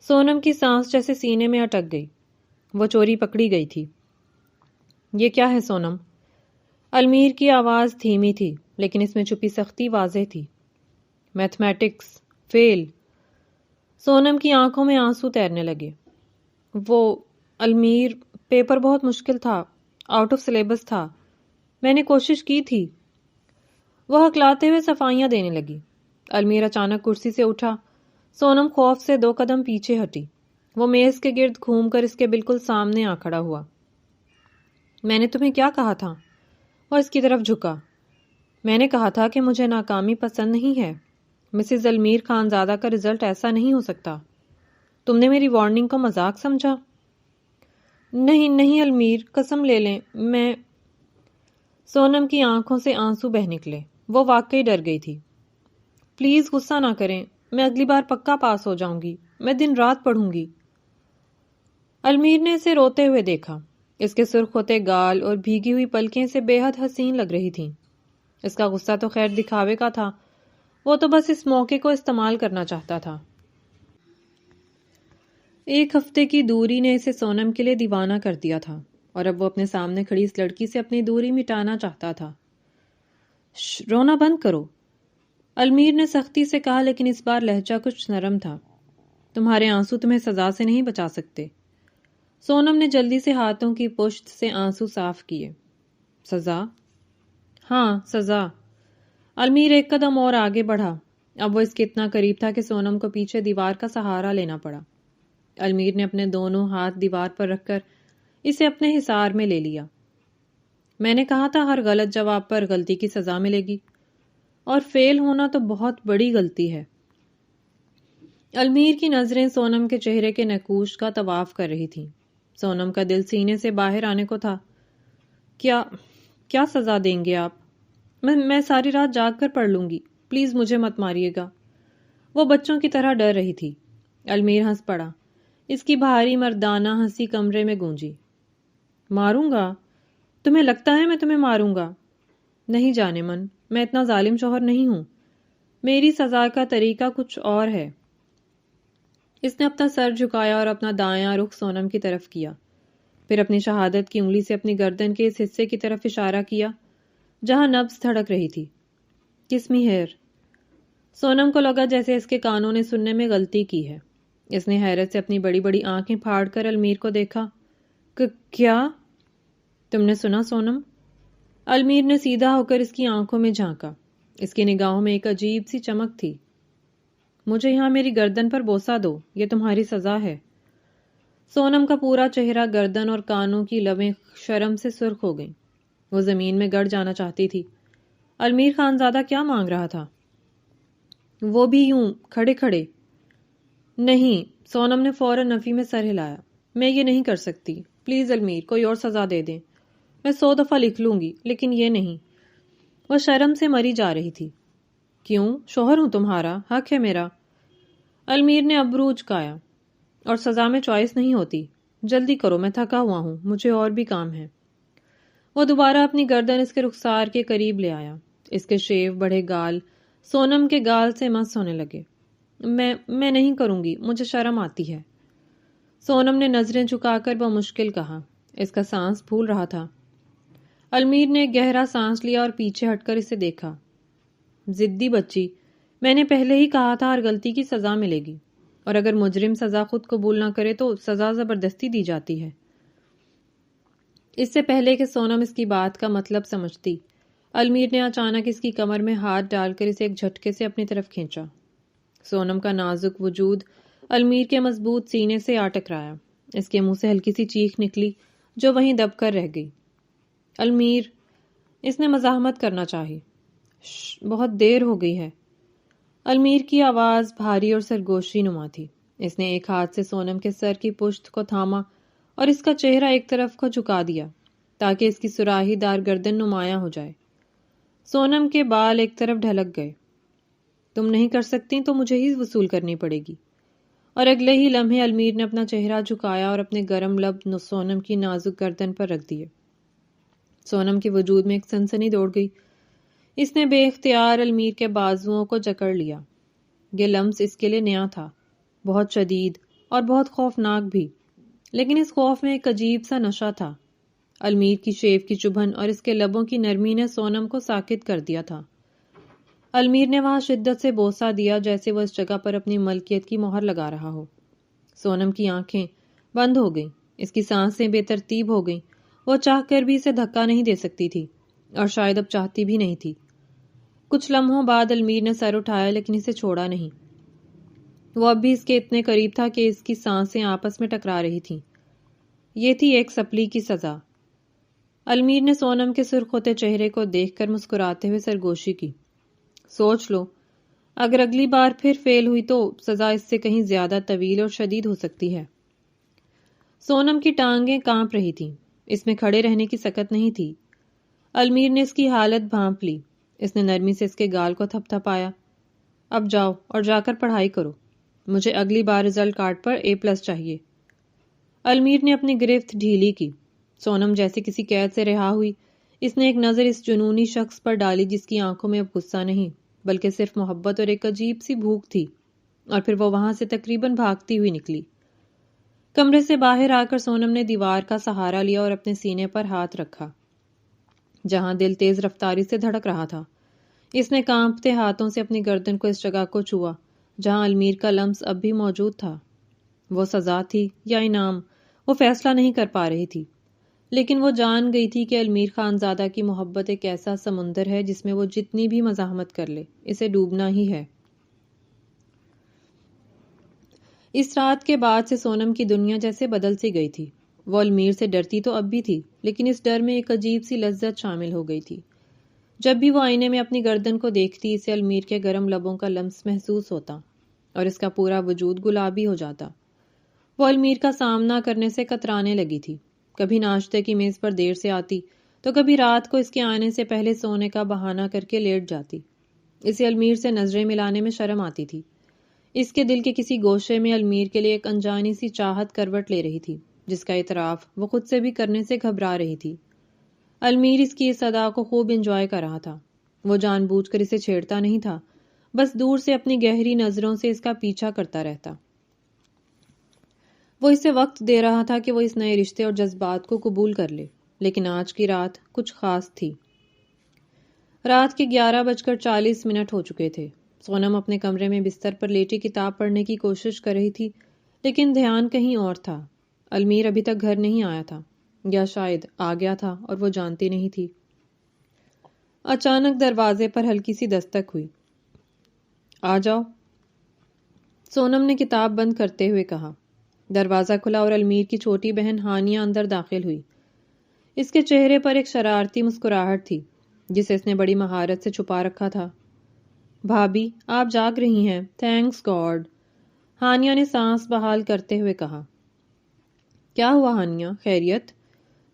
سونم کی سانس جیسے سینے میں اٹک گئی۔ وہ چوری پکڑی گئی تھی۔ یہ کیا ہے سونم؟ المیر کی آواز دھیمی تھی، لیکن اس میں چھپی سختی واضح تھی۔ میتھمیٹکس فیل۔ سونم کی آنکھوں میں آنسو تیرنے لگے۔ وہ المیر، پیپر بہت مشکل تھا، آؤٹ آف سلیبس تھا، میں نے کوشش کی تھی۔ وہ ہکلاتے ہوئے صفائیاں دینے لگی۔ المیر اچانک کرسی سے اٹھا۔ سونم خوف سے 2 قدم پیچھے ہٹی۔ وہ میز کے گرد گھوم کر اس کے بالکل سامنے آ کھڑا ہوا۔ میں نے تمہیں کیا کہا تھا؟ وہ اس کی طرف جھکا۔ میں نے کہا تھا کہ مجھے ناکامی پسند نہیں ہے۔ مسز المیر خانزادہ کا رزلٹ ایسا نہیں ہو سکتا۔ تم نے میری وارننگ کو مذاق سمجھا؟ نہیں المیر، قسم لے لیں، میں… سونم کی آنکھوں سے آنسو بہہ نکلے۔ وہ واقعی ڈر گئی تھی۔ پلیز غصہ نہ کریں، میں اگلی بار پکا پاس ہو جاؤں گی، میں دن رات پڑھوں گی۔ المیر نے اسے روتے ہوئے دیکھا۔ اس کے سرخ ہوتے گال اور بھیگی ہوئی پلکیں سے بے حد حسین لگ رہی تھیں۔ اس کا غصہ تو خیر دکھاوے کا تھا، وہ تو بس اس موقع کو استعمال کرنا چاہتا تھا۔ 1 ہفتے کی دوری نے اسے سونم کے لیے دیوانہ کر دیا تھا، اور اب وہ اپنے سامنے کھڑی اس لڑکی سے اپنی دوری مٹانا چاہتا تھا۔ رونا بند کرو، المیر نے سختی سے کہا، لیکن اس بار لہجہ کچھ نرم تھا۔ تمہارے آنسو تمہیں سزا سے نہیں بچا سکتے۔ سونم نے جلدی سے ہاتھوں کی پشت سے آنسو صاف کیے۔ سزا؟ ہاں، سزا۔ المیر 1 قدم اور آگے بڑھا۔ اب وہ اس کے اتنا قریب تھا کہ سونم کو پیچھے دیوار کا سہارا لینا پڑا۔ المیر نے اپنے دونوں ہاتھ دیوار پر رکھ کر اسے اپنے حصار میں لے لیا۔ میں نے کہا تھا ہر غلط جواب پر غلطی کی سزا ملے گی، اور فیل ہونا تو بہت بڑی غلطی ہے۔ المیر کی نظریں سونم کے چہرے کے نقوش کا طواف کر رہی تھیں۔ سونم کا دل سینے سے باہر آنے کو تھا۔ کیا سزا دیں گے آپ؟ میں ساری رات جاگ کر پڑھ لوں گی، پلیز مجھے مت ماریے گا۔ وہ بچوں کی طرح ڈر رہی تھی۔ المیر ہنس پڑا۔ اس کی بھاری مردانہ ہنسی کمرے میں گونجی۔ ماروں گا؟ تمہیں لگتا ہے میں تمہیں ماروں گا؟ نہیں جانے من، میں اتنا ظالم شوہر نہیں ہوں۔ میری سزا کا طریقہ کچھ اور ہے۔ اس نے اپنا سر جھکایا اور اپنا دایاں رخ سونم کی طرف کیا، پھر اپنی شہادت کی انگلی سے اپنی گردن کے اس حصے کی طرف اشارہ کیا جہاں نبض دھڑک رہی تھی۔ کس می ہیئر۔ سونم کو لگا جیسے اس کے کانوں نے سننے میں غلطی کی ہے۔ اس نے حیرت سے اپنی بڑی بڑی آنکھیں پھاڑ کر المیر کو دیکھا۔ کیا؟ تم نے سنا سونم؟ المیر نے سیدھا ہو کر اس کی آنکھوں میں جھانکا۔ اس کی نگاہوں میں ایک عجیب سی چمک تھی۔ مجھے یہاں میری گردن پر بوسہ دو، یہ تمہاری سزا ہے۔ سونم کا پورا چہرہ، گردن اور کانوں کی لویں شرم سے سرخ ہو گئیں۔ وہ زمین میں گڑ جانا چاہتی تھی۔ المیر خانزادہ کیا مانگ رہا تھا؟ وہ بھی یوں کھڑے کھڑے۔ نہیں، سونم نے فوراً نفی میں سر ہلایا۔ میں یہ نہیں کر سکتی، پلیز المیر، کوئی اور سزا دے دیں۔ میں 100 دفعہ لکھ لوں گی، لیکن یہ نہیں۔ وہ شرم سے مری جا رہی تھی۔ کیوں؟ شوہر ہوں تمہارا، حق ہے میرا۔ المیر نے ابرو اچکایا۔ اور سزا میں چوائس نہیں ہوتی۔ جلدی کرو، میں تھکا ہوا ہوں، مجھے اور بھی کام ہے۔ وہ دوبارہ اپنی گردن اس کے رخسار کے قریب لے آیا۔ اس کے شیو بڑے گال سونم کے گال سے مس ہونے لگے۔ میں نہیں کروں گی، مجھے شرم آتی ہے۔ سونم نے نظریں جھکا کر بمشکل کہا۔ اس کا سانس پھول رہا تھا۔ المیر نے گہرا سانس لیا اور پیچھے ہٹ کر اسے دیکھا۔ ضدی بچی، میں نے پہلے ہی کہا تھا ہر غلطی کی سزا ملے گی۔ اور اگر مجرم سزا خود قبول نہ کرے تو سزا زبردستی دی جاتی ہے۔ اس سے پہلے کہ سونم اس کی بات کا مطلب سمجھتی، المیر نے اچانک اس کی کمر میں ہاتھ ڈال کر اسے ایک جھٹکے سے اپنی طرف کھینچا۔ سونم کا نازک وجود المیر کے مضبوط سینے سے آ ٹکرایا۔ اس کے منہ سے ہلکی سی چیخ نکلی جو وہیں دب کر رہ گئی۔ المیر، اس نے مزاحمت کرنا چاہی۔ بہت دیر ہو گئی ہے۔ المیر کی آواز بھاری اور سرگوشی نما تھی۔ اس نے ایک ہاتھ سے سونم کے سر کی پشت کو تھاما اور اس کا چہرہ ایک طرف کو جھکا دیا تاکہ اس کی سراہی دار گردن نمایاں ہو جائے۔ سونم کے بال ایک طرف ڈھلک گئے۔ تم نہیں کر سکتی تو مجھے ہی وصول کرنی پڑے گی۔ اور اگلے ہی لمحے المیر نے اپنا چہرہ جھکایا اور اپنے گرم لب سونم کی نازک گردن پر رکھ دیے۔ سونم کے وجود میں ایک سنسنی دوڑ گئی۔ اس نے بے اختیار المیر کے بازوؤں کو جکڑ لیا۔ یہ لمس اس کے لیے نیا تھا، بہت شدید اور بہت خوفناک بھی، لیکن اس خوف میں ایک عجیب سا نشہ تھا۔ المیر کی شیف کی چبھن اور اس کے لبوں کی نرمی نے سونم کو ساکت کر دیا تھا۔ المیر نے وہاں شدت سے بوسہ دیا جیسے وہ اس جگہ پر اپنی ملکیت کی مہر لگا رہا ہو۔ سونم کی آنکھیں بند ہو گئیں، اس کی سانسیں بے ترتیب ہو گئیں۔ وہ چاہ کر بھی اسے دھکا نہیں دے سکتی تھی اور شاید اب چاہتی بھی نہیں تھی۔ کچھ لمحوں بعد المیر نے سر اٹھایا لیکن اسے چھوڑا نہیں۔ وہ اب بھی اس کے اتنے قریب تھا کہ اس کی سانسیں آپس میں ٹکرا رہی تھیں۔ یہ تھی ایک سپلی کی سزا۔ المیر نے سونم کے سرخ ہوتے چہرے کو دیکھ کر مسکراتے ہوئے سرگوشی کی۔ سوچ لو، اگر اگلی بار پھر فیل ہوئی تو سزا اس سے کہیں زیادہ طویل اور شدید ہو سکتی ہے۔ سونم کی ٹانگیں کانپ رہی تھیں۔ اس میں کھڑے رہنے کی سکت نہیں تھی۔ المیر نے اس کی حالت بھانپ لی۔ اس نے نرمی سے اس کے گال کو تھپ تھپایا۔ اب جاؤ اور جا کر پڑھائی کرو۔ مجھے اگلی بار رزلٹ کارڈ پر A+ چاہیے۔ المیر نے اپنی گرفت ڈھیلی کی۔ سونم جیسے کسی قید سے رہا ہوئی، اس نے ایک نظر اس جنونی شخص پر ڈالی جس کی آنکھوں میں اب غصہ نہیں بلکہ صرف محبت اور ایک عجیب سی بھوک تھی، اور پھر وہ وہاں سے تقریباً بھاگتی ہوئی نکلی۔ کمرے سے باہر آ کر سونم نے دیوار کا سہارا لیا اور اپنے سینے پر ہاتھ رکھا جہاں دل تیز رفتاری سے دھڑک رہا تھا۔ اس نے کانپتے ہاتھوں سے اپنی گردن کو اس جگہ کو چھوا جہاں المیر کا لمس اب بھی موجود تھا۔ وہ سزا تھی یا انعام، وہ فیصلہ نہیں کر پا رہی تھی، لیکن وہ جان گئی تھی کہ المیر خانزادہ کی محبت ایک ایسا سمندر ہے جس میں وہ جتنی بھی مزاحمت کر لے اسے ڈوبنا ہی ہے۔ اس رات کے بعد سے سونم کی دنیا جیسے بدل سی گئی تھی۔ وہ المیر سے ڈرتی تو اب بھی تھی، لیکن اس ڈر میں ایک عجیب سی لذت شامل ہو گئی تھی۔ جب بھی وہ آئینے میں اپنی گردن کو دیکھتی، اسے المیر کے گرم لبوں کا لمس محسوس ہوتا اور اس کا پورا وجود گلابی ہو جاتا۔ وہ المیر کا سامنا کرنے سے کترانے لگی تھی۔ کبھی ناشتے کی میز پر دیر سے آتی تو کبھی رات کو اس کے آنے سے پہلے سونے کا بہانہ کر کے لیٹ جاتی۔ اسے المیر سے نظریں ملانے میں شرم آتی تھی۔ اس کے دل کے کسی گوشے میں المیر کے لیے ایک انجانی سی چاہت کروٹ لے رہی تھی جس کا اعتراف وہ خود سے بھی کرنے سے گھبرا رہی تھی۔ المیر اس کی اس ادا کو خوب انجوائے کر رہا تھا۔ وہ جان بوجھ کر اسے چھیڑتا نہیں تھا، بس دور سے اپنی گہری نظروں سے اس کا پیچھا کرتا رہتا۔ وہ اسے وقت دے رہا تھا کہ وہ اس نئے رشتے اور جذبات کو قبول کر لے، لیکن آج کی رات کچھ خاص تھی۔ رات کے 11:40 ہو چکے تھے۔ سونم اپنے کمرے میں بستر پر لیٹی کتاب پڑھنے کی کوشش کر رہی تھی، لیکن دھیان کہیں اور تھا۔ المیر ابھی تک گھر نہیں آیا تھا، یا شاید آ گیا تھا اور وہ جانتی نہیں تھی۔ اچانک دروازے پر ہلکی سی دستک ہوئی۔ آ جاؤ، سونم نے کتاب بند کرتے ہوئے کہا۔ دروازہ کھلا اور المیر کی چھوٹی بہن ہانیہ اندر داخل ہوئی۔ اس کے چہرے پر ایک شرارتی مسکراہٹ تھی جسے اس نے بڑی مہارت سے چھپا رکھا تھا۔ بھابی، آپ جاگ رہی ہیں، تھینکس گاڈ، ہانیہ نے سانس بحال کرتے ہوئے کہا۔ کیا ہوا ہانیہ، خیریت؟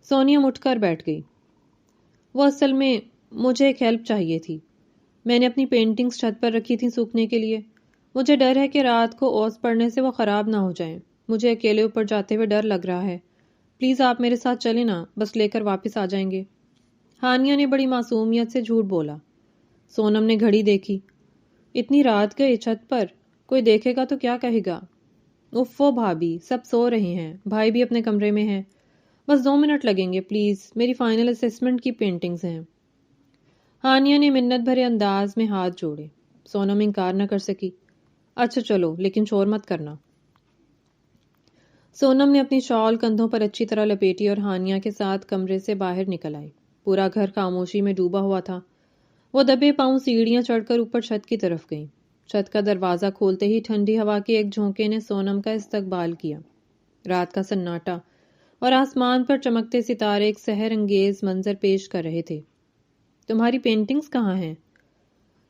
سونیم اٹھ کر بیٹھ گئی۔ وہ اصل میں مجھے ایک ہیلپ چاہیے تھی۔ میں نے اپنی پینٹنگز چھت پر رکھی تھیں سوکھنے کے لیے۔ مجھے ڈر ہے کہ رات کو اوس پڑنے سے وہ خراب نہ ہو جائیں۔ مجھے اکیلے اوپر جاتے ہوئے ڈر لگ رہا ہے۔ پلیز آپ میرے ساتھ چلیں نا، بس لے کر واپس آ جائیں گے۔ ہانیہ نے بڑی معصومیت سے جھوٹ بولا۔ سونم نے گھڑی دیکھی۔ اتنی رات گئے چھت پر، کوئی دیکھے گا تو کیا کہے گا؟ اوفو بھابی، سب سو رہے ہیں، بھائی بھی اپنے کمرے میں ہیں۔ بس 2 منٹ لگیں گے پلیز، میری فائنل اسسمنٹ کی پینٹنگز ہیں۔ ہانیہ نے منت بھرے انداز میں ہاتھ جوڑے۔ سونم انکار نہ کر سکی۔ اچھا چلو، لیکن شور مت کرنا۔ سونم نے اپنی شال کندھوں پر اچھی طرح لپیٹی اور ہانیہ کے ساتھ کمرے سے باہر نکل آئی۔ پورا گھر خاموشی میں ڈوبا ہوا تھا۔ وہ دبے پاؤں سیڑھیاں چڑھ کر اوپر چھت کی طرف گئیں۔ چھت کا دروازہ کھولتے ہی ٹھنڈی ہوا کے ایک جھونکے نے سونم کا استقبال کیا۔ رات کا سناٹا اور آسمان پر چمکتے ستارے ایک سحر انگیز منظر پیش کر رہے تھے۔ تمہاری پینٹنگز کہاں ہیں؟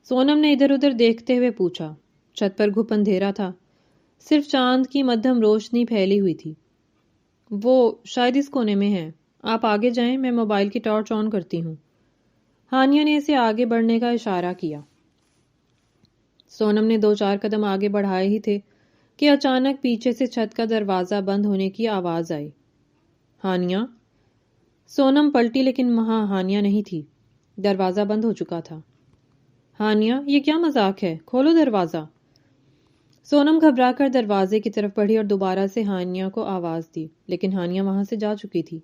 سونم نے ادھر ادھر دیکھتے ہوئے پوچھا۔ چھت پر گھپ اندھیرا تھا، صرف چاند کی مدھم روشنی پھیلی ہوئی تھی۔ وہ شاید اس کونے میں ہے، آپ آگے جائیں، میں موبائل کی ٹارچ آن کرتی ہوں۔ ہانیہ نے اسے آگے بڑھنے کا اشارہ کیا۔ سونم نے 2-4 قدم آگے بڑھائے ہی تھے کہ اچانک پیچھے سے چھت کا دروازہ بند ہونے کی آواز آئی۔ ہانیہ؟ سونم پلٹی لیکن وہاں ہانیہ نہیں تھی۔ دروازہ بند ہو چکا تھا۔ ہانیہ، یہ کیا مذاق ہے؟ کھولو دروازہ۔ سونم گھبرا کر دروازے کی طرف بڑھی اور دوبارہ سے ہانیہ کو آواز دی، لیکن ہانیہ وہاں سے جا چکی تھی۔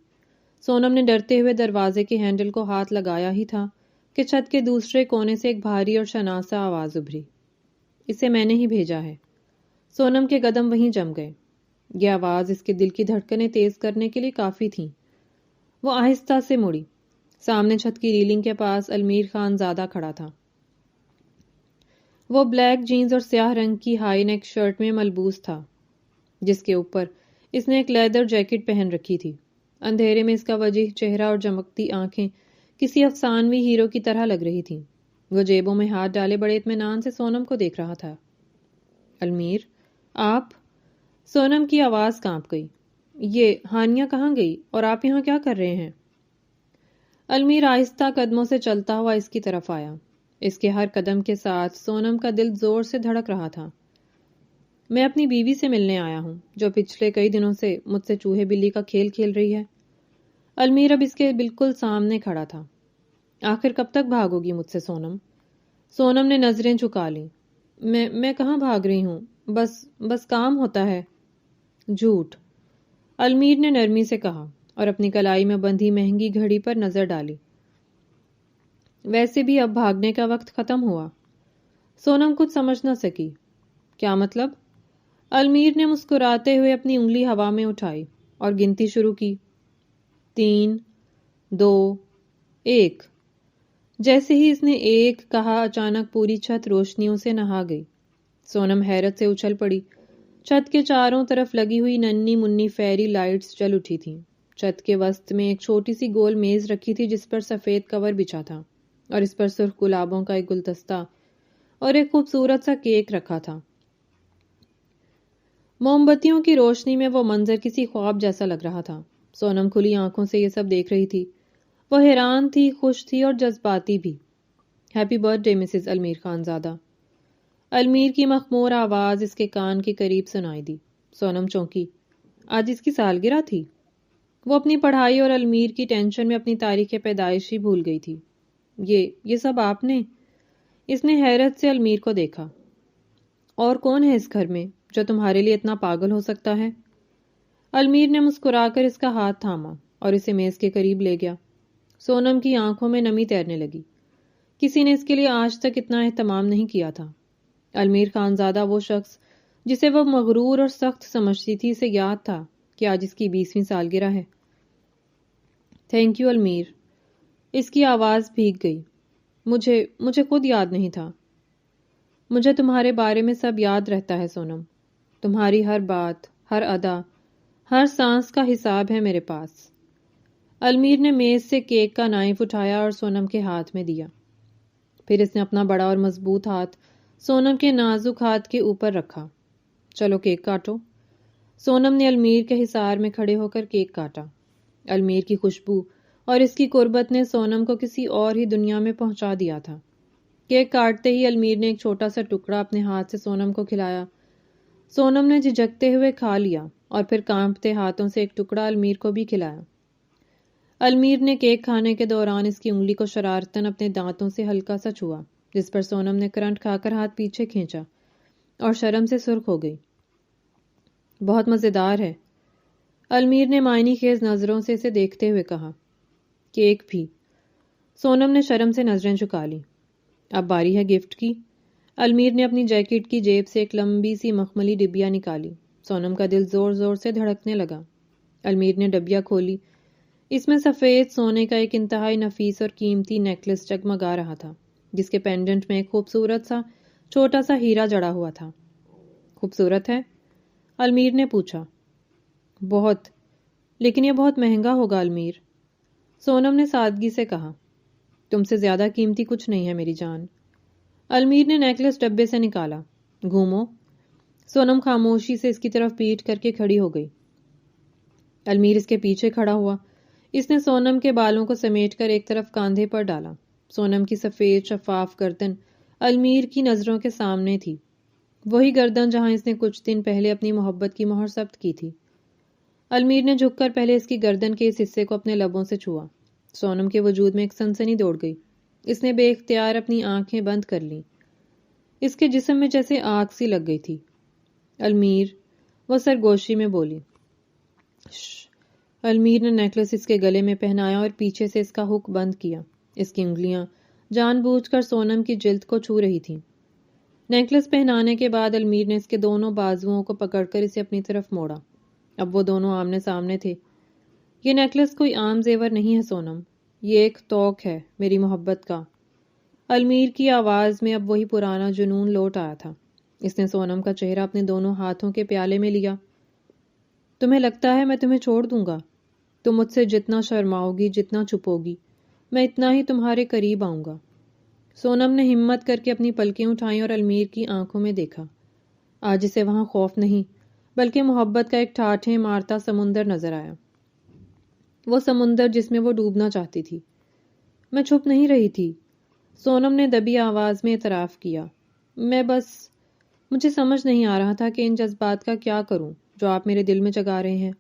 سونم نے ڈرتے ہوئے دروازے کے ہینڈل کو ہاتھ لگایا ہی تھا کہ چھت کے دوسرے کونے سے ایک بھاری اور شناسا آواز ابھری۔ اسے میں نے ہی بھیجا ہے۔ سونم کے قدم وہیں جم گئے۔ یہ آواز اس کے دل کی دھڑکنیں تیز کرنے کے لیے کافی تھی۔ وہ آہستہ سے مڑی۔ سامنے چھت کی ریلنگ کے پاس المیر خان زادہ کھڑا تھا۔ وہ بلیک جینز اور سیاہ رنگ کی ہائی نیک شرٹ میں ملبوس تھا، جس کے اوپر اس نے ایک لیدر جیکٹ پہن رکھی تھی۔ اندھیرے میں اس کا وجیح چہرہ اور چمکتی آنکھیں کسی افسانوی ہیرو کی طرح لگ رہی تھیں۔ وہ جیبوں میں ہاتھ ڈالے بڑے اطمینان سے سونم کو دیکھ رہا تھا۔ المیر، آپ؟ سونم کی آواز کانپ گئی۔ یہ ہانیہ کہاں گئی اور آپ یہاں کیا کر رہے ہیں؟ المیر آہستہ قدموں سے چلتا ہوا اس کی طرف آیا۔ اس کے ہر قدم کے ساتھ سونم کا دل زور سے دھڑک رہا تھا۔ میں اپنی بیوی سے ملنے آیا ہوں، جو پچھلے کئی دنوں سے مجھ سے چوہے بلی کا کھیل کھیل رہی ہے۔ المیر اب اس کے بالکل سامنے کھڑا تھا۔ آخر کب تک بھاگو گی مجھ سے سونم؟ سونم نے نظریں جھکا لیں۔ میں کہاں بھاگ رہی ہوں، بس کام ہوتا ہے۔ جھوٹ، المیر نے نرمی سے کہا اور اپنی کلائی میں بندھی مہنگی گھڑی پر نظر ڈالی۔ ویسے بھی اب بھاگنے کا وقت ختم ہوا۔ سونم کچھ سمجھ نہ سکی۔ کیا مطلب؟ المیر نے مسکراتے ہوئے اپنی انگلی ہوا میں اٹھائی اور گنتی شروع کی۔ 3، 2، 1۔ جیسے ہی اس نے 1 کہا، اچانک پوری چھت روشنیوں سے نہا گئی۔ سونم حیرت سے اچھل پڑی۔ چھت کے چاروں طرف لگی ہوئی ننھی منھی فیری لائٹس جل اٹھی تھیں۔ چھت کے وسط میں ایک چھوٹی سی گول میز رکھی تھی جس پر سفید کور بچھا تھا اور اس پر سرخ گلابوں کا ایک گلدستہ اور ایک خوبصورت سا کیک رکھا تھا۔ موم بتیوں کی روشنی میں وہ منظر کسی خواب جیسا لگ رہا تھا۔ سونم کھلی آنکھوں سے یہ سب دیکھ رہی تھی۔ وہ حیران تھی، خوش تھی اور جذباتی بھی۔ Happy birthday Mrs Almeer Khanzada. Almeer کی مخمور آواز اس کے کان کے قریب سنائی دی۔ سونم چونکی۔ آج اس کی سالگرہ تھی۔ وہ اپنی پڑھائی اور المیر کی ٹینشن میں اپنی تاریخ پیدائش ہی بھول گئی تھی۔ یہ سب آپ نے؟ اس نے حیرت سے المیر کو دیکھا۔ اور کون ہے اس گھر میں جو تمہارے لیے اتنا پاگل ہو سکتا ہے؟ المیر نے مسکرا کر اس کا ہاتھ تھاما اور اسے میز کے قریب لے گیا۔ سونم کی آنکھوں میں نمی تیرنے لگی۔ کسی نے اس کے لیے آج تک اتنا اہتمام نہیں کیا تھا۔ المیر خان زادہ، وہ شخص جسے وہ مغرور اور سخت سمجھتی تھی، اسے یاد تھا کہ آج اس کی 20ویں سالگرہ ہے۔ Thank you Almir. اس کی آواز بھیگ گئی۔ مجھے خود یاد نہیں تھا۔ مجھے تمہارے بارے میں سب یاد رہتا ہے سونم۔ تمہاری ہر بات، ہر ادا، ہر سانس کا حساب ہے میرے پاس۔ المیر نے میز سے کیک کا نائف اٹھایا اور سونم کے ہاتھ میں دیا۔ پھر اس نے اپنا بڑا اور مضبوط ہاتھ سونم کے نازک ہاتھ کے اوپر رکھا۔ چلو کیک کاٹو۔ سونم نے المیر کے حصار میں کھڑے ہو کر کیک کاٹا۔ المیر کی خوشبو اور اس کی قربت نے سونم کو کسی اور ہی دنیا میں پہنچا دیا تھا۔ کیک کاٹتے ہی المیر نے ایک چھوٹا سا ٹکڑا اپنے ہاتھ سے سونم کو کھلایا۔ سونم نے جھجکتے ہوئے کھا لیا اور پھر کانپتے ہاتھوں سے ایک ٹکڑا المیر کو بھی کھلایا۔ المیر نے کیک کھانے کے دوران اس کی انگلی کو شرارتاً اپنے دانتوں سے ہلکا سا چھوا، جس پر سونم نے کرنٹ کھا کر ہاتھ پیچھے کھینچا اور شرم سے سرخ ہو گئی۔ بہت مزیدار ہے، المیر نے معنی خیز نظروں سے اسے دیکھتے ہوئے کہا۔ کیک بھی۔ سونم نے شرم سے نظریں جھکا لی۔ اب باری ہے گفٹ کی۔ المیر نے اپنی جیکٹ کی جیب سے ایک لمبی سی مخملی ڈبیا نکالی۔ سونم کا دل زور زور سے دھڑکنے لگا۔ المیر نے ڈبیا کھولی۔ اس میں سفید سونے کا ایک انتہائی نفیس اور قیمتی نیکلس جگمگا رہا تھا، جس کے پینڈنٹ میں ایک خوبصورت سا چھوٹا سا ہیرا جڑا ہوا تھا۔ خوبصورت ہے؟ المیر نے پوچھا۔ بہت، لیکن یہ بہت مہنگا ہوگا المیر۔ سونم نے سادگی سے کہا۔ تم سے زیادہ قیمتی کچھ نہیں ہے میری جان۔ المیر نے نیکلس ڈبے سے نکالا۔ گھومو۔ سونم خاموشی سے اس کی طرف پیٹ کر کے کھڑی ہو گئی۔ المیر اس کے پیچھے کھڑا ہوا۔ اس نے سونم کے بالوں کو سمیٹ کر ایک طرف کاندھے پر ڈالا۔ سونم کی سفید شفاف گردن المیر کی نظروں کے سامنے تھی، وہی گردن جہاں اس نے کچھ دن پہلے اپنی محبت کی مہر ثبت کی تھی۔ المیر نے جھک کر پہلے اس کی گردن کے اس حصے کو اپنے لبوں سے چھوا۔ سونم کے وجود میں ایک سنسنی دوڑ گئی۔ اس نے بے اختیار اپنی آنکھیں بند کر لیں۔ اس کے جسم میں جیسے آگ سی لگ گئی تھی۔ المیر، وہ سرگوشی میں بولی۔ المیر نے نیکلس اس کے گلے میں پہنایا اور پیچھے سے اس کا ہک بند کیا۔ اس کی انگلیاں جان بوجھ کر سونم کی جلد کو چھو رہی تھیں۔ نیکلس پہنانے کے بعد المیر نے اس کے دونوں بازوؤں کو پکڑ کر اسے اپنی طرف موڑا۔ اب وہ دونوں آمنے سامنے تھے۔ یہ نیکلس کوئی عام زیور نہیں ہے سونم، یہ ایک توق ہے میری محبت کا۔ المیر کی آواز میں اب وہی پرانا جنون لوٹ آیا تھا۔ اس نے سونم کا چہرہ اپنے دونوں ہاتھوں کے پیالے میں لیا۔ تمہیں لگتا ہے میں تمہیں چھوڑ دوں گا؟ تم مجھ سے جتنا شرماؤ گی، جتنا چھپو گی، میں اتنا ہی تمہارے قریب آؤں گا۔ سونم نے ہمت کر کے اپنی پلکیں اٹھائیں اور المیر کی آنکھوں میں دیکھا۔ آج اسے وہاں خوف نہیں، بلکہ محبت کا ایک ٹھاٹھیں مارتا سمندر نظر آیا۔ وہ سمندر جس میں وہ ڈوبنا چاہتی تھی۔ میں چھپ نہیں رہی تھی، سونم نے دبی آواز میں اعتراف کیا۔ مجھے سمجھ نہیں آ رہا تھا کہ ان جذبات کا کیا کروں جو آپ میرے دل میں جگا رہے ہیں۔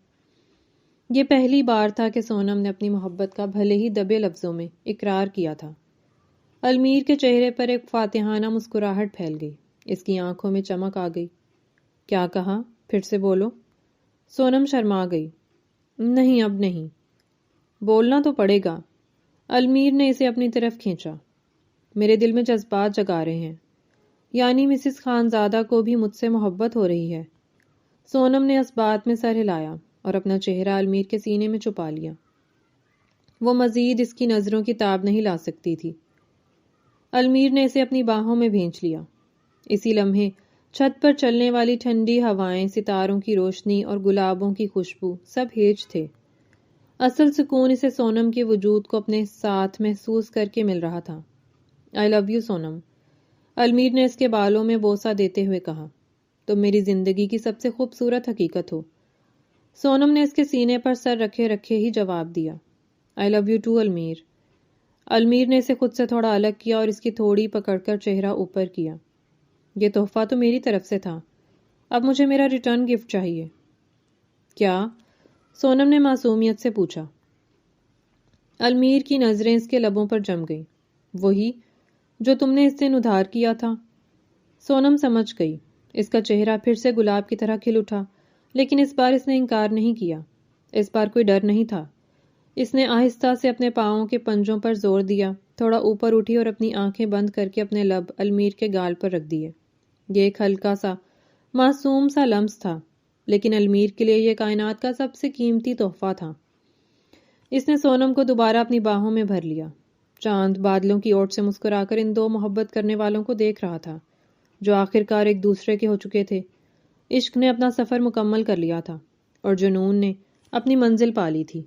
یہ پہلی بار تھا کہ سونم نے اپنی محبت کا بھلے ہی دبے لفظوں میں اقرار کیا تھا۔ المیر کے چہرے پر ایک فاتحانہ مسکراہٹ پھیل گئی۔ اس کی آنکھوں میں چمک آ گئی۔ کیا کہا؟ پھر سے بولو۔ سونم شرما گئی۔ نہیں، اب نہیں۔ بولنا تو پڑے گا۔ المیر نے اسے اپنی طرف کھینچا۔ میرے دل میں جذبات جگا رہے ہیں، یعنی مسز خانزادہ کو بھی مجھ سے محبت ہو رہی ہے۔ سونم نے اس بات میں سر ہلایا اور اپنا چہرہ المیر کے سینے میں چھپا لیا۔ وہ مزید اس کی نظروں کی تاب نہیں لا سکتی تھی۔ المیر نے اسے اپنی باہوں میں بھینچ لیا۔ اسی لمحے چھت پر چلنے والی ٹھنڈی ہوائیں، ستاروں کی روشنی اور گلابوں کی خوشبو سب ہیج تھے۔ اصل سکون اسے سونم کے وجود کو اپنے ساتھ محسوس کر کے مل رہا تھا۔ I love you Sonam, Almir نے اس کے بالوں میں بوسہ دیتے ہوئے کہا۔ تم میری زندگی کی سب سے خوبصورت حقیقت ہو۔ سونم نے اس کے سینے پر سر رکھے رکھے ہی جواب دیا۔ I love you too Almir. Almir نے اسے خود سے تھوڑا الگ کیا اور اس کی تھوڑی پکڑ کر چہرہ اوپر کیا۔ یہ تحفہ تو میری طرف سے تھا، اب مجھے میرا ریٹرن گفٹ چاہیے۔ کیا؟ سونم نے معصومیت سے پوچھا۔ المیر کی نظریں اس کے لبوں پر جم گئیں۔ وہی جو تم نے اس دن ادھار کیا تھا۔ سونم سمجھ گئی۔ اس کا چہرہ پھر سے گلاب کی طرح کھل اٹھا، لیکن اس بار اس نے انکار نہیں کیا۔ اس بار کوئی ڈر نہیں تھا۔ اس نے آہستہ سے اپنے پاؤں کے پنجوں پر زور دیا، تھوڑا اوپر اٹھی اور اپنی آنکھیں بند کر کے اپنے لب المیر کے گال پر رکھ دیے۔ یہ ایک ہلکا سا، معصوم سا لمس تھا، لیکن المیر کے لیے یہ کائنات کا سب سے قیمتی تحفہ تھا۔ اس نے سونم کو دوبارہ اپنی باہوں میں بھر لیا۔ چاند بادلوں کی اوٹ سے مسکرا کر ان دو محبت کرنے والوں کو دیکھ رہا تھا، جو آخرکار ایک دوسرے کے ہو چکے تھے۔ عشق نے اپنا سفر مکمل کر لیا تھا اور جنون نے اپنی منزل پا لی تھی۔